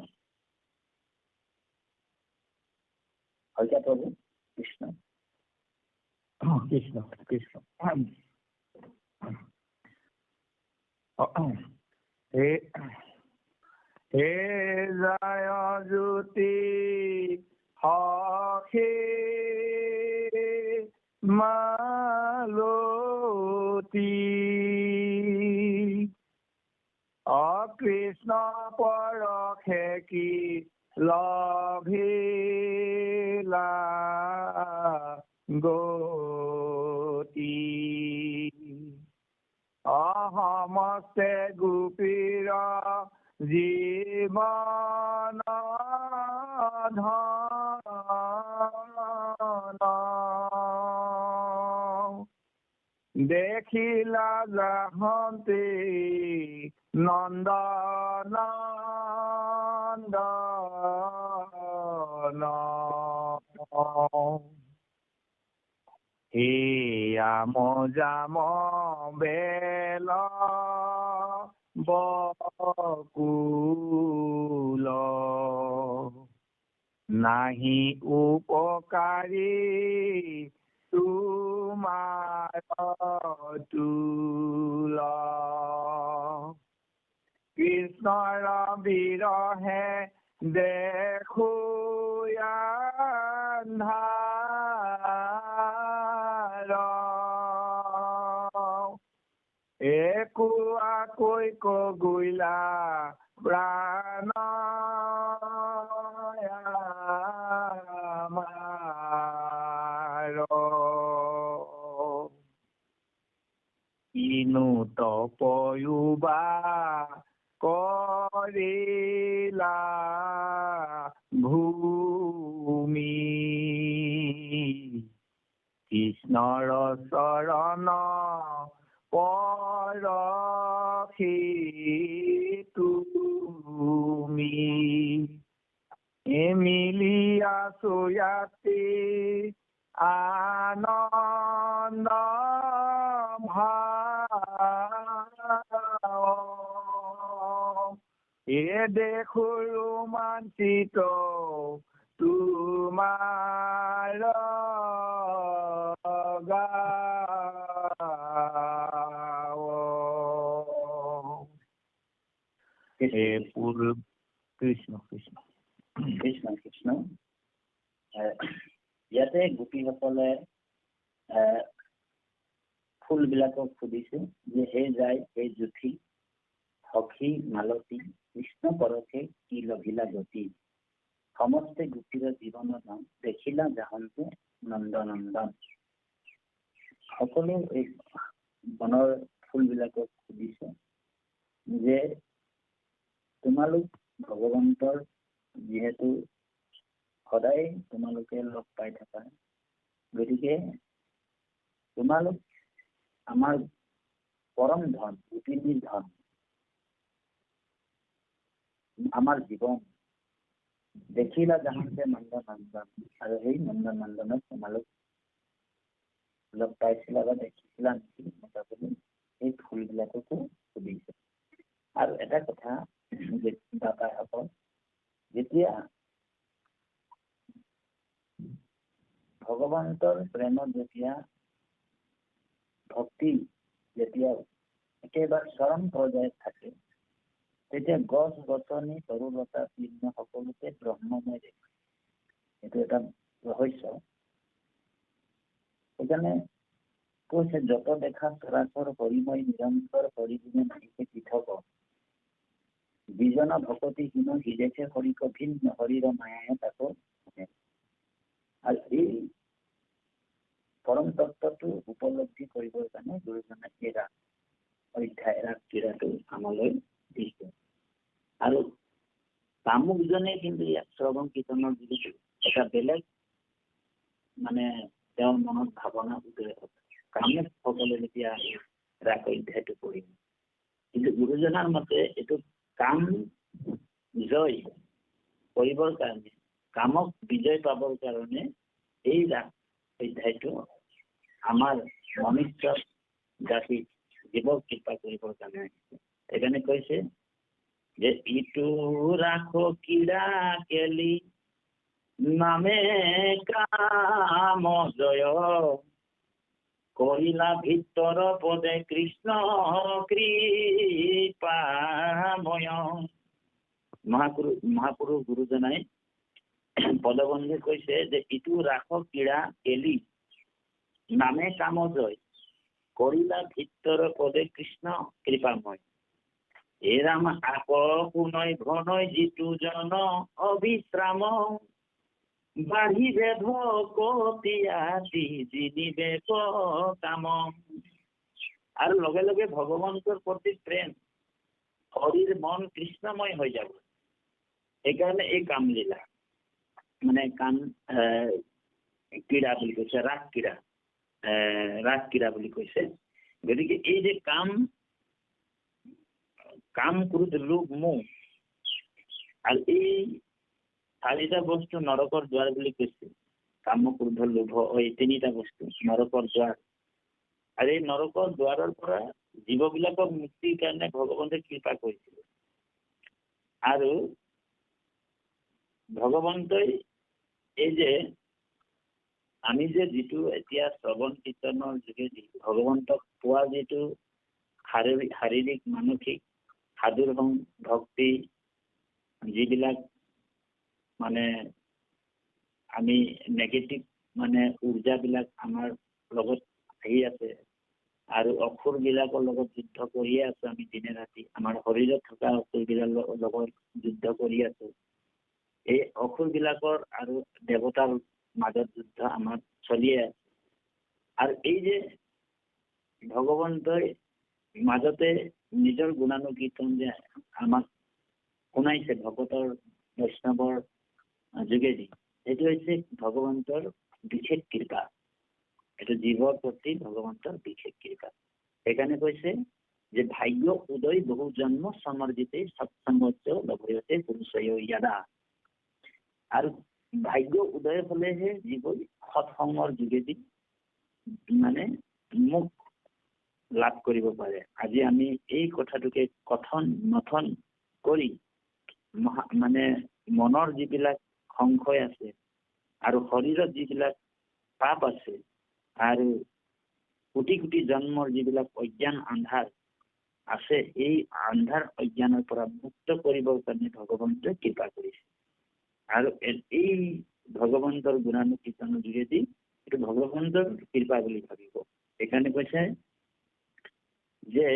হয়তো প্ৰভু। কৃষ্ণ কৃষ্ণ কৃষ্ণ। হে জয় জ্যোতি সখী মালতী, অকৃষ্ণ পৰখে কি লভিলা গতি, অসমস্তে গোপীৰ জীৱন ধন, দেখিলা যাহন্তে নন্দন হিয়াম যাম বেল বকুল, নাহি উপকাৰী তোমাৰ তুল, কৃষ্ণৰ বিৰহে দেখো আন্ধাৰ, একোৱাকৈ কগৈলা প্ৰাণ আমাৰ, কিনো তপয়ুবা কৰিলা ভূমি, কৃষ্ণৰ চৰণ পৰখি তুমি, এমিলি আছো ইয়াতে আনন্দ ভাৱ, এ দেখো ৰোমাঞ্চিত তোমাৰ গাৱ। কৃষ্ণ কৃষ্ণ কৃষ্ণ কৃষ্ণ। ইয়াতে গোপীসকলে ফুলবিলাকক সুধিছে যে হে যায় হে জুথি সখী মালতী, কৃষ্ণ পৰখে কি লভিলা গতি, সমস্তে গোপীৰ জীৱন ধাম দেখিলা যাহন্তে নন্দনন্দন। সকলো এই বনৰ ফুলবিলাকক সুধিছে যে তোমালোক ভগৱন্তৰ যিহেতু সদায় তোমালোকে লগ পাই থাকা, গতিকে তোমালোক আমাৰ পৰম ধন, পৃথিৱীৰ ধন, আমাৰ জীৱন দেখিলা যাহন্তে নন্দনন্দন, আৰু সেই নন্দনন্দনত তোমালোক লগ পাইছিলা বা দেখিছিলা নেকি বুলি এই ফুলবিলাককো সুধিছে। আৰু এটা কথা দাতাসকল, যেতিয়া ভগৱন্তৰ প্ৰেমত যেতিয়া ভক্তি যেতিয়া একেবাৰে চৰম পৰ্যায়ত থাকে, তেতিয়া গছ গছনি তৰুলতা তৃণ সকলোতে ব্ৰহ্মময় দেখে। এইটো এটা ৰহস্য। সেইকাৰণে কৈছে যত দেখা চৰাচৰ হৰিময় নিৰন্তৰ হৰিগুণে নাহিছে পৃথক, বিজন ভকতিহীন হিদেশে হৰিক ভিন্ন হৰিৰ মায়াহে তাকো। আৰু এই পৰম তত্ত্বটো উপলব্ধি কৰিবৰ কাৰণে গুৰুজনে এই ৰাগ অধ্যায় ৰাগ ক্ৰীড়াটো আমালৈ দিছে। আৰু কামুকজনে কিন্তু ইয়াক শ্ৰৱণ কীৰ্তনৰ যোগেদি এটা বেলেগ মানে তেওঁৰ মনত ভাৱনা উদয় হয়। কামুক সকলে যেতিয়া ৰাগ অধ্যায়টো পঢ়িব, কিন্তু গুৰুজনাৰ মতে এইটো কাম জয় কৰিবৰ কাৰণে, কামক বিজয় পাবৰ কাৰণে এই ৰাগ অধ্যায়টো আমাৰ মনুষ্য জাতিক জীৱক কৃপা কৰিবৰ কাৰণে আহিছে। সেইকাৰণে কৈছে যে ইটো ৰাখো ক্ৰীড়া কেলি নামে কাম জয়, কৰিলা ভিতৰ পদে কৃষ্ণ কৃপাময়। মহাপুৰুষ গুৰুজনাই পদবন্ধে কৈছে যে ইটো ৰাস ক্ৰীড়া কেলি নামে কাম জয়, কৰিলা ভিতৰ পদে কৃষ্ণ কৃপাময়। এ ৰাম আক পুনৈ ঘনৈ যিটো জন অবিশ্ৰাম, বাঢ়িবে ভকতি আদি জিনিবে কাম। আৰু লগে লগে ভগৱন্তৰ প্ৰতি প্ৰেম, হৰিৰ মন কৃষ্ণময় হৈ যাব। সেইকাৰণে এই কামলীলা মানে কাম ক্ৰীড়া বুলি কৈছে, ৰাগ ক্ৰীড়া, ৰাগ ক্ৰীড়া বুলি কৈছে। গতিকে এই যে কাম ক্ৰোধ লোভ মোহ, আৰু এই চাৰিটা বস্তু নৰকৰ দ্বাৰ বুলি কৈছে। কাম ক্ৰোধ লোভ, এই তিনিটা বস্তু নৰকৰ দ্বাৰ। আৰু এই নৰকৰ দ্বাৰৰ পৰা জীৱবিলাকক মুক্তিৰ কাৰণে ভগৱন্তে কৃপা কৰিছিল। আৰু ভগৱন্তই এই যে আমি যে যিটো এতিয়া শ্ৰৱণ কীৰ্তনৰ যোগেদি ভগৱন্তক পোৱা যিটো শাৰীৰিক মানসিক সাধুৰ ভক্তি, যিবিলাক মানে আমি নেগেটিভ মানে উৰ্জাবিলাক আমাৰ লগত আহি আছে, আৰু অসুৰবিলাকৰ লগত যুদ্ধ কৰিয়ে আছো আমি দিনে ৰাতি। আমাৰ শৰীৰত থকা অসুৰবিলাকৰ লগত যুদ্ধ কৰি আছো। এই অসুৰবিলাকৰ আৰু দেৱতাৰ মাজত যুদ্ধ আমাৰ চলিয়ে আছে। আৰু এই যে ভগৱন্তই মাজতে নিজৰ গুণানুকীৰ্তন যে আমাক শুনাইছে ভকতৰ বৈষ্ণৱৰ যোগেদি, এইটো হৈছে ভগৱন্তৰ বিশেষ কৃপা। এইটো জীৱৰ প্ৰতি ভগৱন্তৰ বিশেষ কৃপা। সেইকাৰণে কৈছে যে ভাগ্য উদয় বহু জন্ম সমৰ্জিতে সৎসংগত লভয়তে পুৰুষয় ইয়াদা। আৰু ভাগ্য উদয় হলেহে জীৱই সৎসংগৰ যোগেদি মানে মুখ লাভ কৰিব পাৰে। আজি আমি এই কথাটোকে কথন মথন কৰি মানে মনৰ যিবিলাক সংশয় আছে আৰু শৰীৰত যিবিলাক পাপ আছে আৰু কোটি কোটি জন্মৰ যিবিলাক অজ্ঞান আন্ধাৰ আছে, এই আন্ধাৰ অজ্ঞানৰ পৰা মুক্ত কৰিবৰ কাৰণে ভগৱন্তই কৃপা কৰিছে। আৰু এই ভগৱন্তৰ গুণানুকীৰ্তনৰ যোগেদি এইটো ভগৱন্তৰ কৃপা বুলি ভাবিব। সেইকাৰণে কৈছে যে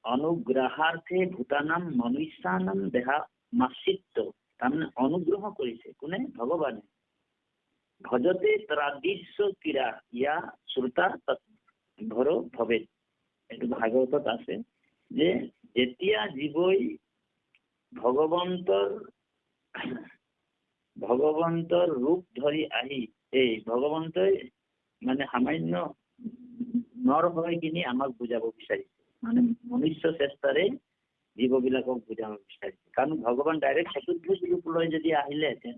অনুগ্ৰহাৰ্থে ভূতানাম মনুষ্যানাম দেহা মাচিত্ত, তাৰমানে অনুগ্ৰহ কৰিছে কোনে? ভগৱানে। ভজতে ত্ৰাদিশ্য ক্ৰীড়া ইয়া শ্ৰোতা ভৰ ভৱে। এইটো ভাগৱতত আছে যে যেতিয়া জীৱই ভগৱন্তৰ ৰূপ ধৰি আহি এই ভগৱন্তই মানে সামান্য নৰ হৈ কিনি আমাক বুজাব বিচাৰিছে, মানে মনুষ্য চেষ্টাৰে জীৱবিলাকক বুজাব বিচাৰিছে। কাৰণ ভগৱান ডাইৰেক্ট চতুৰ্ভুজ ৰূপ লৈ যদি আহিলেহেঁতেন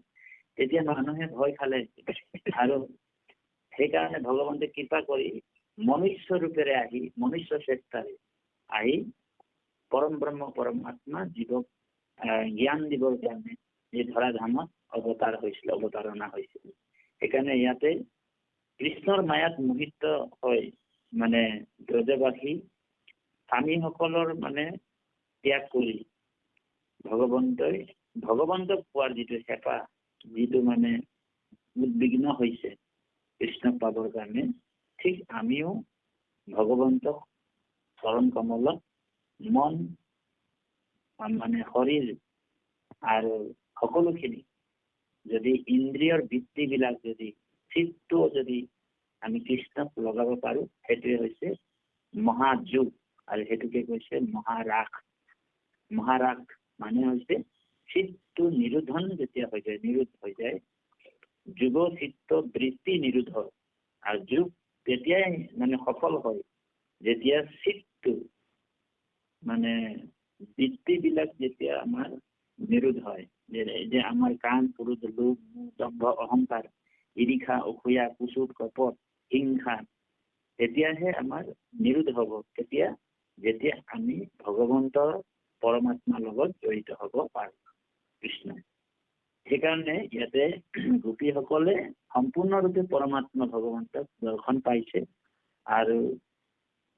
তেতিয়া মানুহে ভয় খালে। আৰু সেইকাৰণে ভগৱন্তে কৃপা কৰি মনুষ্য ৰূপেৰে আহি মনুষ্য চেষ্টাৰে আহি পৰম ব্ৰহ্ম পৰমাত্মা জীৱক জ্ঞান দিবৰ কাৰণে এই ধৰাধামত অৱতাৰণা হৈছিল। সেইকাৰণে ইয়াতে কৃষ্ণৰ মায়াত মোহিত হৈ মানে ব্ৰজবাসী স্বামীসকলৰ মানে ত্যাগ কৰি ভগৱন্তক পোৱাৰ যিটো হেঁপাহ, যিটো মানে উদ্বিগ্ন হৈছে কৃষ্ণক পাবৰ কাৰণে, ঠিক আমিও ভগৱন্তক চৰণ কমলত মন মানে শৰীৰ আৰু সকলোখিনি যদি ইন্দ্ৰিয়ৰ বৃত্তিবিলাক যদি চিত্তও যদি আমি কৃষ্ণক লগাব পাৰো, সেইটোৱে হৈছে মহাযোগ, আৰু সেইটোকে কৈছে মহাৰাস। মহাৰাস মানে হৈছে চিত্ত নিৰোধন যেতিয়া হৈ যায়, নিৰোধ হৈ যায়, যোগ চিত্ত বৃত্তি নিৰোধ হয়। আৰু যোগ তেতিয়াই মানে সফল হয় যেতিয়া চিত্ত মানে বৃত্তিবিলাক যেতিয়া আমাৰ নিৰোধ হয়, যে আমাৰ কাম, ক্ৰোধ, লোভ, দম্ভ, অহংকাৰ, ঈৰ্ষা, অসূয়া, কুচুট, কপট, হিংসা, তেতিয়াহে আমাৰ নিৰোধ হ'ব। যেতিয়া আমি ভগৱন্তৰ পৰমাত্মাৰ লগত জড়িত হ'ব পাৰো কৃষ্ণ। সেইকাৰণে ইয়াতে গোপীসকলে সম্পূৰ্ণৰূপে পৰমাত্মা ভগৱন্তক দৰ্শন পাইছে, আৰু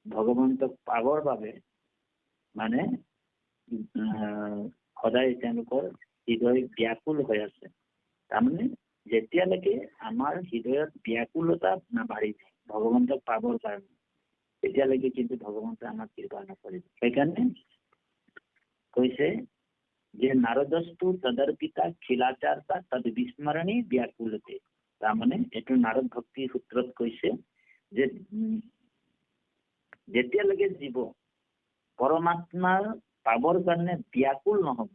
ভগৱন্তক পাবৰ বাবে মানে সদায় তেওঁলোকৰ হৃদয় ব্যাকুল হৈ আছে। তাৰমানে যেতিয়ালৈকে আমাৰ হৃদয়ত ব্যাকুলতা নাবাঢ়ি যায় ভগৱন্তক পাবৰ কাৰণে, তেতিয়ালৈকে কিন্তু ভগৱন্তই আমাক কৃপা নকৰিব। সেইকাৰণে কৈছে যে নাৰদস্তু তদৰ্পিতা খিলাচাৰতা তদ বিস্মৰণী ব্যাকুলতে। তাৰমানে এইটো নাৰদ ভক্তি সূত্ৰত কৈছে যে যেতিয়ালৈকে জীৱ পৰমাত্মাৰ পাবৰ কাৰণে ব্যাকুল নহব,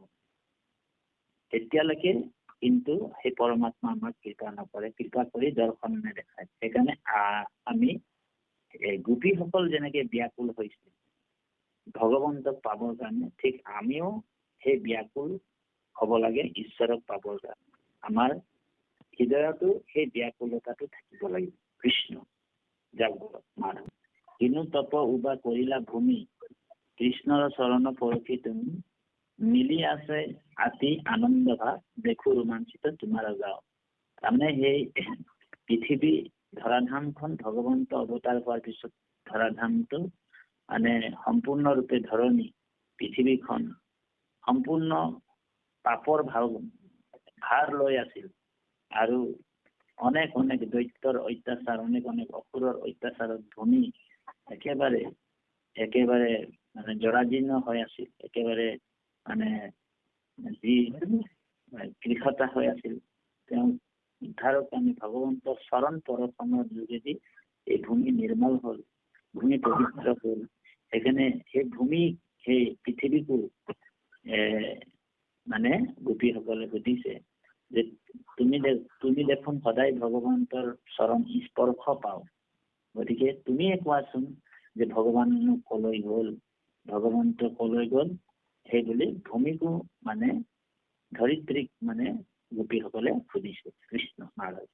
তেতিয়ালৈকে কিন্তু সেই পৰমাত্মা আমাক কৃপা নকৰে, কৃপা কৰি দৰ্শন নেদেখায়। সেইকাৰণে আমি গোপীসকল যেনেকে ব্যাকুল হৈছে ভগৱন্তক পাবৰ কাৰণে, ঠিক আমিও সেই ব্যাকুল হব লাগে ঈশ্বৰক পাবৰ কাৰণে। আমাৰ হৃদয়তো সেই ব্যাকুলতাটো থাকিব লাগিব কৃষ্ণ যাবলৈ মাধৱ। কিনো তপ উবা কৰিলা ভূমি, কৃষ্ণৰ চৰণ পৰখি তুমি, মিলি আছে আতি আনন্দ ভাৱ, দেখো ৰোমাঞ্চিত তোমাৰ গাঁও। তাৰমানে সেই পৃথিৱী ধৰাধামখন ভগৱন্ত অৱতাৰ হোৱাৰ পিছত ধৰাধামটো মানে সম্পূৰ্ণৰূপে ধৰণী পৃথিৱীখন সম্পূৰ্ণ পাপৰ ভাৰ লৈ আছিল, আৰু অনেক দৈত্যৰ অত্যাচাৰ, অনেক অসুৰৰ অত্যাচাৰত ভূমি একেবাৰে মানে জৰাজীৰ্ণ হৈ আছিল, একেবাৰে মানে যি কৃষতা হৈ আছিল। তেওঁ উদ্ধাৰক আমি ভগৱন্তৰ চৰণ পৰশনৰ যোগেদি এই ভূমি নিৰ্মল হল, ভূমি পবিত্ৰ হল। সেইকাৰণে সেই ভূমি, সেই পৃথিৱীকো মানে গোপীসকলে সুধিছে যে তুমি দেখোন সদায় ভগৱন্তৰ চৰণ স্পৰ্শ পাও, গতিকে তুমিয়ে কোৱাচোন যে ভগৱান কলৈ গল, ভগৱন্ত কলৈ গল। সেই বুলি ভূমিকো মানে ধৰিত্ৰীক মানে গোপীসকলে সুধিছে কৃষ্ণ নাৰায়ণ।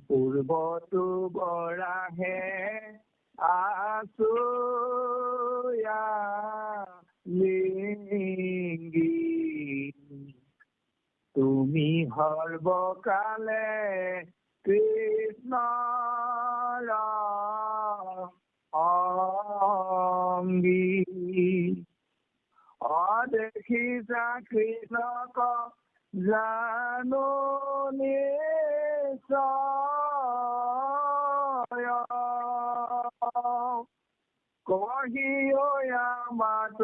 পূৰ্বতো বৰাহে আছুয়া লিংগি, তুমি সৰ্বকালে কৃষ্ণৰ অংগী, অদেখিছা কৃষ্ণক জানো নিশ্চয়, কহিয়া মাত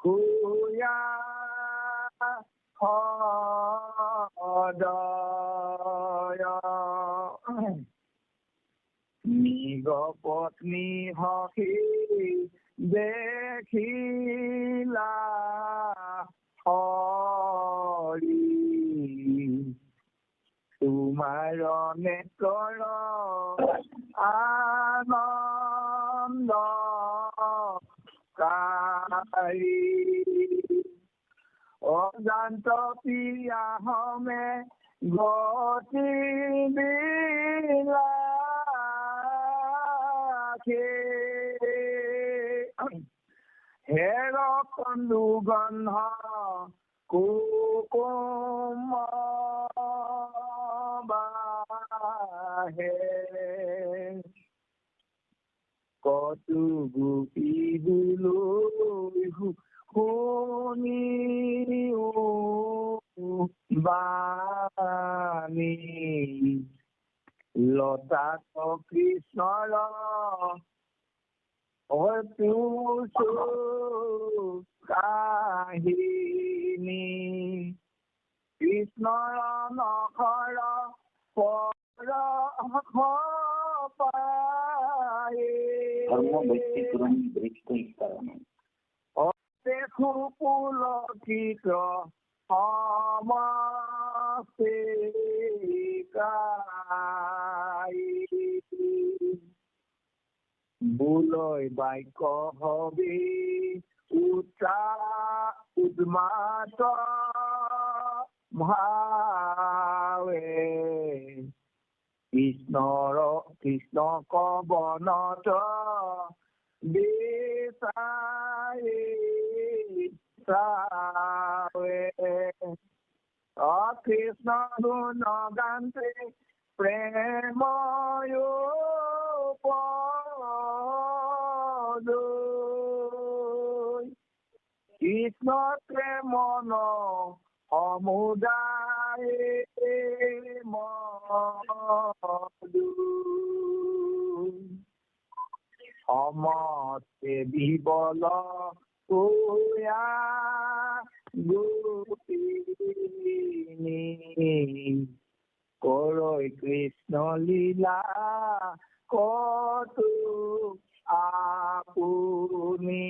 হুয়া সদয়, নিগ পত্নী সখী দেখিলা হৰি, তোমাৰ নেত্ৰৰ আনন্দ কাৰী, অজান্ত পিয়াহমে গতি বিলাসে, হেৰ কন্দু গন্ধ কুকুম বাহে, কতু গোপী বুলৈ শুনি বাণী লতা কৃষ্ণৰ কাহিনী কৃষ্ণৰ নখৰ দেখো পুলকিত বুলৈ বাক্য হবি উন্মাত ভাৱে কৃষ্ণ কবনত কৃষ্ণ গুণ গান্তে প্ৰেময় কৃষ্ণ প্ৰেমন সমুদায় সমস্তে বিবল গোপিনী কৰৈ কৃষ্ণ লীলা কতু আপুনি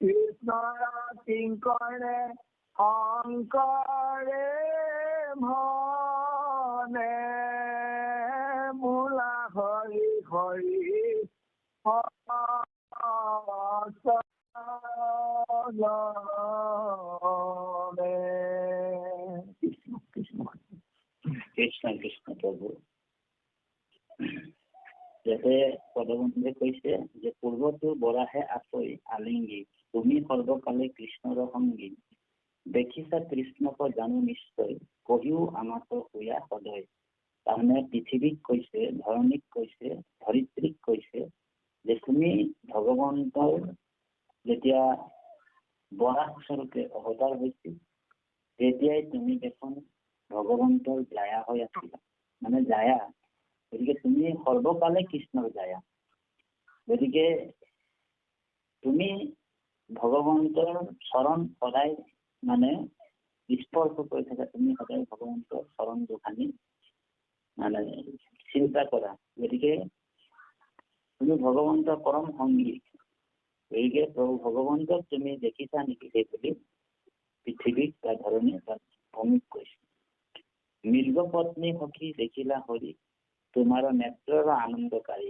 কৃষ্ণৰ কিংকৰে শংকৰে মনে বোলা হৰি হৰি কৃষ্ণ কৃষ্ণ কৃষ্ণ কৃষ্ণ প্ৰভু। যাতে পদবন্ধে কৈছে যে পূৰ্বটো বৰাহে আচৈ আলিংগী তুমি সৰ্বকালে কৃষ্ণৰ সংগী দেখিছা কৃষ্ণক জানো নিশ্চয় কহিও আমাক শুয়া সদয়। তাৰমানে পৃথিৱীক কৈছে, ধৰণীক কৈছে, ধৰিত্ৰীক কৈছে যে তুমি ভগৱন্তৰ যেতিয়া বৰাহ স্বৰূপে অৱতাৰ হৈছিল তেতিয়াই তুমি দেখোন ভগৱন্তৰ জায়া হৈ আছিলা, মানে জায়া। গতিকে তুমি সৰ্বকালে কৃষ্ণৰ জায়া। গতিকে তুমি ভগৱন্তৰ চৰণ সদায় মানে স্পৰ্শ কৰি থাকা, তুমি সদায় ভগৱন্তৰ চৰণ দুখানি মানে চিন্তা কৰা। গতিকে তুমি ভগৱন্তৰ পৰম সংগী। গতিকে প্ৰভু ভগৱন্তক তুমি দেখিছা নেকি সেই বুলি পৃথিৱীক বা ধৰণী বা ভূমিক কৈছে। মৃগ পত্নী সখী দেখিলা হৰি তোমাৰ নেত্ৰৰ আনন্দকাৰী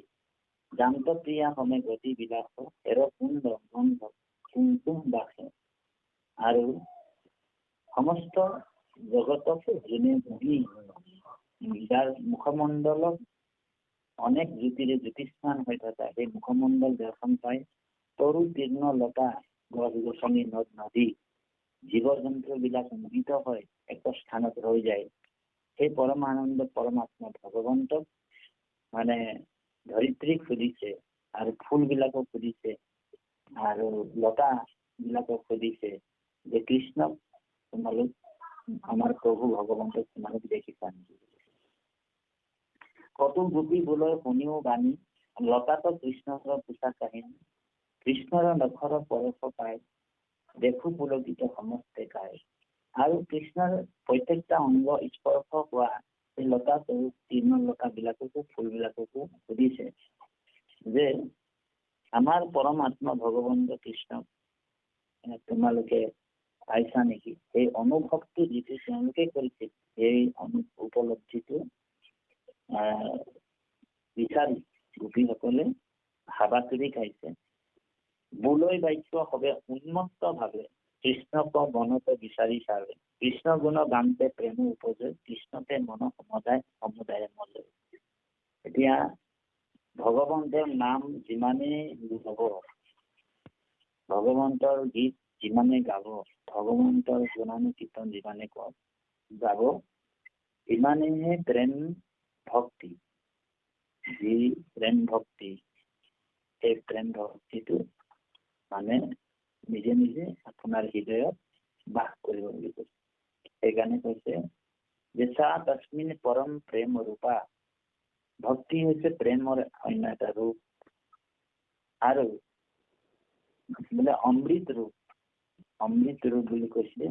জান্ত প্ৰিয়া হমে গতি বিলাস এৰ কুণ্ড গন্ধ কুমকুম বাসে। আৰু সমস্ত জগতক যোনে বহি যাৰ মুখমণ্ডলত অনেক জ্যোতিৰে জ্যোতিস্মান হৈ থকা সেই মুখমণ্ডল দৰ্শন পাই তৰু তীৰ্ণ লতা গছ গছনি নদ নদী জীৱ জন্তু বিলাক মোহিত হৈ এক স্থানত ৰৈ যায়। সেই পৰমানন্দ পৰমাত্মা ভগৱন্তক মানে ধৰিত্ৰীক সুধিছে আৰু ফুল বিলাকক সুধিছে আৰু লতা বিলাকক সুধিছে যে কৃষ্ণক তোমালোক আমাৰ প্ৰভু ভগৱন্তক তোমালোক দেখিছা নেকি? কত গোপী বোলৰ শুনিও বাণী লতাটো কৃষ্ণৰ পোছা কাহিনী কৃষ্ণৰ নখৰ পৰশ পায় দেখো পুলকিত সমস্তে গায়। আৰু কৃষ্ণৰ প্ৰত্যেকটা অংগ স্পৰ্শ হোৱা এই লতা তৃণ লতা বিলাককো ফুল বিলাককো সুধিছে যে আমাৰ পৰমাত্মা ভগৱন্ত কৃষ্ণক তোমালোকে পাইছা নেকি? এই অনুভৱটো যিটো তেওঁলোকে কৰিছিল সেই উপলব্ধিটো বিচাৰি গোপীসকলে হাবাথুৰি খাইছে। বোলৈ বাক্য হবে উন্মত্ত ভাৱে কৃষ্ণক মনতে বিচাৰি চাবে কৃষ্ণ গুণ গানতে প্ৰেম উপজয় কৃষ্ণতে মন সমুদায় মজয়। এতিয়া ভগৱন্তৰ নাম যিমানেই ল'ব, ভগৱন্তৰ গীত যিমানে গাব, ভগৱন্তৰ গুণানুকীৰ্তন যিমানে গাব, ইমানেহে প্ৰেম ভক্তি, যি প্ৰেম ভক্তি এই প্ৰেম ভক্তিটো মানে নিজে নিজে আপোনাৰ হৃদয়ত বাস কৰিব বুলি কৈছে। সেইকাৰণে কৈছে যে সা তস্মিন পৰম প্ৰেম ৰূপা, ভক্তি হৈছে প্ৰেমৰ অন্য এটা ৰূপ আৰু বোলে অমৃত ৰূপ বুলি কৈছে।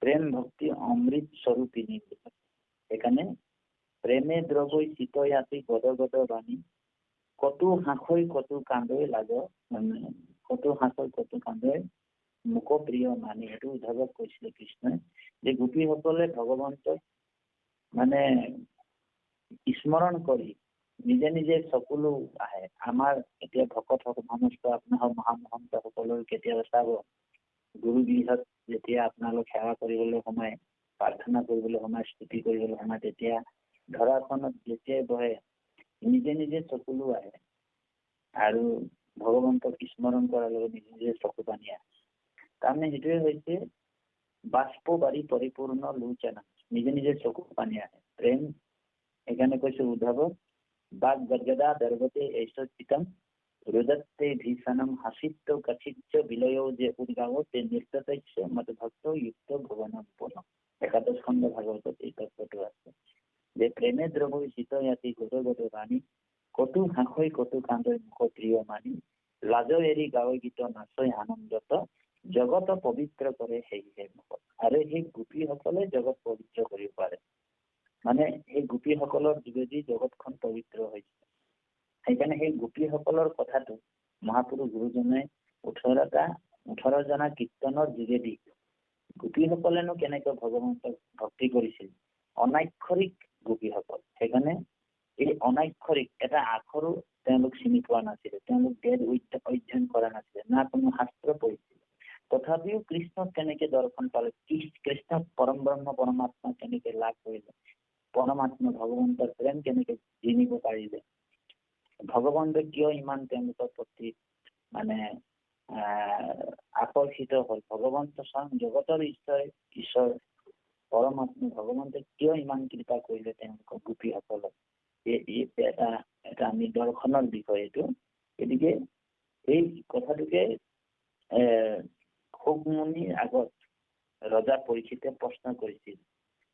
প্ৰেম ভক্তি অমৃত স্বৰূপিনী। সেইকাৰণে প্ৰেমে দ্ৰৱই চিতয়াতি গদ গদ বাণী, কতো হাঁসৈ কতো কান্দৈ লাগ, কতো হাঁসৈ কতো কান্দৈ মুখ প্ৰিয় মানি। সেইটো উদ্ধৱক কৈছিলে কৃষ্ণই, যে গোপীসকলে ভগৱন্তক মানে স্মৰণ কৰি নিজে নিজে চকুলো আহে। আমাৰ এতিয়া ভকত সমস্ত আপোনাৰ মহামহন্ত সকলৰ কেতিয়াবা চাব, গুৰু গৃহত যেতিয়া আপোনালোক সেৱা কৰিবলৈ সোমায়, প্ৰাৰ্থনা কৰিবলৈ সোমায়, স্তুতি কৰিবলৈ সোমায়, তেতিয়া ধৰাখনত যেতিয়াই বহে নিজে নিজে চকুলো আহে আৰু ভগৱন্তক স্মৰণ কৰাৰ লগত নিজে নিজে চকু পানী আহে। তাৰমানে সেইটোৱে হৈছে বাষ্প বাৰী পৰিপূৰ্ণ লোচনা, নিজে নিজে চকু পানী আহে প্ৰেম। সেইকাৰণে কৈছো উদ্ধৱক, বাক গদগদা দৰ্গতে ঐশ্বচিতম ৰুদত্তে ভীষণম হাসিত্য কচিত্য বিলয়ও যে উদ্গাৱতে নৃত্যতস্য মত ভক্ত যুক্ত ভুৱনম পুনঃ। একাদশ খণ্ড ভাগৱতত এই তত্ত্বটো আছে যে প্ৰেমে দ্ৰৱই চিতয়াতি গদ গদ বাণী, কতো হাঁসৈ কতো কান্দৈ মুখ প্ৰিয় মানি, লাজ এৰি গাৱৈ গীত নাচৈ আনন্দত, জগত পবিত্ৰ কৰে সেয়ে মুখত। আৰু সেই গোপীসকলে জগত পবিত্ৰ কৰিব পাৰে, মানে এই গোপীসকলৰ যোগেদি জগতখন পবিত্ৰ হৈছে। সেইকাৰণে সেই গোপীসকলৰ কথাটো মহাপুৰুষ গুৰুজনে 18জনা কীৰ্তনৰ যোগেদি গোপীসকলেনো কেনেকৈ ভগৱন্তক ভক্তি কৰিছিল, অনাক্ষৰিক গোপীসকল। সেইকাৰণে এই অনাক্ষৰিক এটা আখৰো তেওঁলোক চিনি পোৱা নাছিলে, তেওঁলোক বেদ অধ্যয়ন কৰা নাছিলে, না কোনো শাস্ত্ৰ পঢ়িছিল। তথাপিও কৃষ্ণক কেনেকে দৰ্শন পালে, কৃষ্ণক পৰম ব্ৰহ্ম পৰমাত্মা কেনেকে লাভ কৰিলে, পৰমাত্মা ভগৱন্তৰ প্ৰেম কেনেকে জিনিব পাৰিলে, ভগৱন্তে কিয় ইমান তেওঁলোকৰ প্ৰতি মানে আকৰ্ষিত হল, ভগৱন্ত স্বয়ং জগতৰ ঈশ্বৰ পৰমাত্মা ভগৱন্তে কিয় ইমান কৃপা কৰিলে তেওঁলোকক গোপীসকলক, এটা আমি দৰ্শনৰ বিষয় এইটো। গতিকে এই কথাটোকে শুকমুনিৰ আগত ৰজা পৰীক্ষিতে প্ৰশ্ন কৰিছিল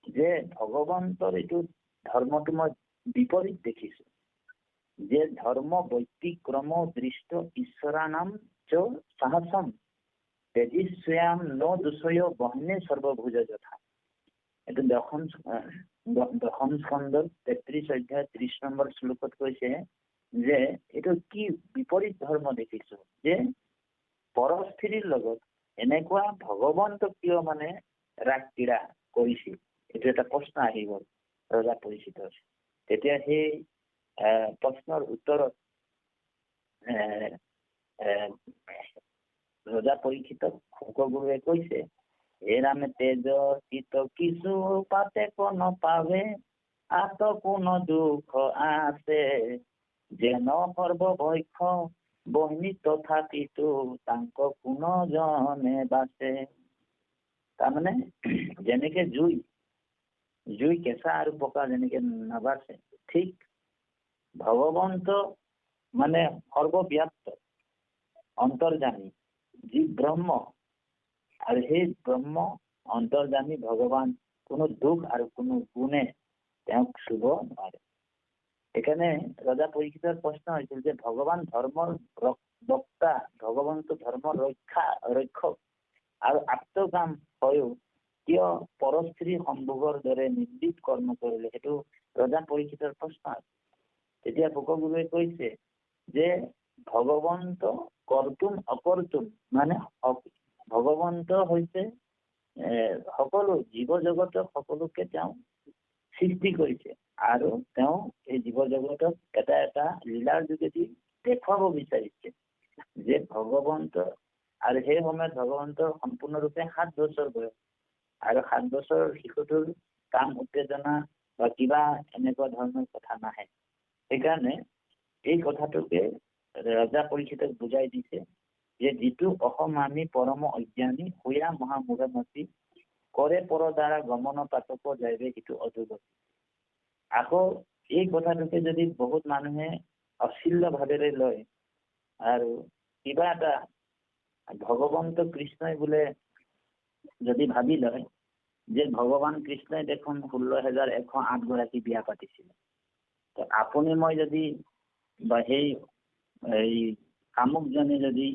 যে ভগৱন্তৰ এইটো ধৰ্মটো মই বিপৰীত দেখিছো, যে ধৰ্ম বৈতিক্ৰম দৃষ্ট ঈশ্বৰানাম চ সাহসম তেজিস্বয়াম ন দুষয় বহনে সৰ্বভুজ যথা। এইটো দশম স্কন্ধৰ 33 অধ্যায় 30 নম্বৰ শ্লোকত কৈছে যে এইটো কি বিপৰীত ধৰ্ম দেখিছো, যে পৰস্ত্ৰীৰ লগত এনেকুৱা ভগৱন্তক কিয় মানে ৰাগ ক্ৰীড়া কৰিছিল। এইটো এটা প্ৰশ্ন আহি গল ৰজা পৰীক্ষিতৰ। তেতিয়া সেই প্ৰশ্নৰ উত্তৰত ৰজা পৰীক্ষিতক শুকগুৰুৱে কৈছে, হে ৰামে তেজ চিত কিছু পাতে কোন পাৱে, আত কোন দুখ আছে, যেন সৰ্বভক্ষ বহ্নি তথাপিতো তাংক কোন জনে বাচে। তাৰমানে যেনেকে জুই কেঁচা আৰু পকা যেনেকে নাবাচে, ঠিক ভগৱন্ত মানে সৰ্বব্যাপ্ত অন্তৰ্যামী যি ব্ৰহ্ম, আৰু সেই ব্ৰহ্ম অন্তৰ্যামী ভগৱান কোনো দুখ আৰু কোনো গুণে তেওঁক চুব নোৱাৰে। সেইকাৰণে ৰজা পৰীক্ষিতৰ প্ৰশ্ন হৈছিল যে ভগৱান ধৰ্মৰ বক্তা, ভগৱন্ত ধৰ্মৰ ৰক্ষক আৰু আত্মকাম হৈও কিয় পৰস্ত্ৰী সম্ভোগৰ দৰে নিৰ্দিষ্ট কৰ্ম কৰিলে, সেইটো ৰজা পৰীক্ষিতৰ প্ৰশ্ন আছে। তেতিয়া শুকগুৰুৱে কৈছে যে ভগৱন্ত কৰ্তুম অকৰ্তুম, মানে ভগৱন্ত হৈছে সকলো জীৱ জগতক সকলোকে তেওঁ সৃষ্টি কৰিছে, আৰু তেওঁ এই জীৱ জগতক এটা এটা লীলাৰ যোগেদি দেখুৱাব বিচাৰিছে যে ভগৱন্ত। আৰু সেই সময়ত ভগৱন্তৰ সম্পূৰ্ণৰূপে 7 বছৰ বয়স, আৰু 7 বছৰৰ শিশুটোৰ কাম উত্তেজনা বা কিবা এনেকুৱা ধৰণৰ কথা নাহে। সেইকাৰণে এই কথাটোকে ৰজা পৰীক্ষিতক বুজাই দিছে যে যিটো অসমানি পৰম অজ্ঞানী হুয়া মহামূঢ়মতী কৰে পৰ দ্বাৰা গমন পাতক যাইবে সেইটো অধুগতি। আকৌ এই কথাটোকে যদি বহুত মানুহে অশ্লীল ভাৱেৰে লয়, আৰু কিবা এটা ভগৱন্ত কৃষ্ণই বোলে যদি ভাবি লয় যে ভগৱান কৃষ্ণই দেখোন 16,108 গৰাকী বিয়া পাতিছিলে, তো আপুনি মই যদি বা সেই কামুকজনে যদি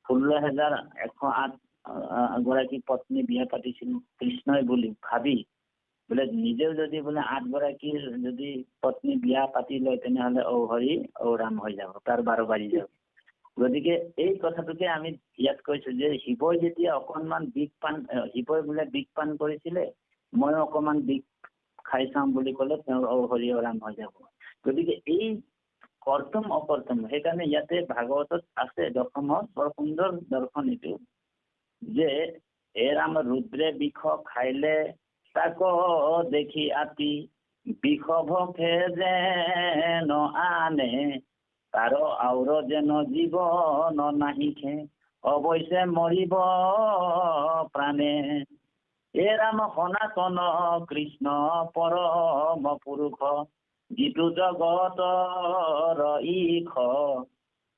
16,108 গৰাকী পত্নী বিয়া পাতিছিল কৃষ্ণই বুলি ভাবি বোলে নিজেও যদি বোলে 8 গৰাকীৰ যদি পত্নী বিয়া পাতি লয়, তেনেহলে ঔ হৰি ঔ ৰাম হৈ যাব, তাৰ 12 বাজি যাব। গতিকে এই কথাটোকে আমি ইয়াত কৈছো যে শিৱই যেতিয়া অকণমান শিৱই বোলে বিষ পান কৰিছিলে, ময়ো অকণমান বিষ খাই চাম বুলি ক'লে তেওঁৰ ঔ হৰি ঔ ৰাম হৈ যাব। গতিকে এই কৰ্তম অকৰ্তম, সেইকাৰণে ইয়াতে ভাগৱতত আছে দশমত বৰ সুন্দৰ দৰ্শন এইটো যে এ ৰাম ৰুদ্ৰে বিষ খাইলে তাক দেখি আতি, বিষ ভোকে যেন আনে তাৰ আউৰ যেন জীৱন নাহিখে, অৱশ্যে মৰিব প্ৰাণে। এ ৰাম সনাতন কৃষ্ণ পৰম পুৰুষ, যিটো জগতৰ ইখ,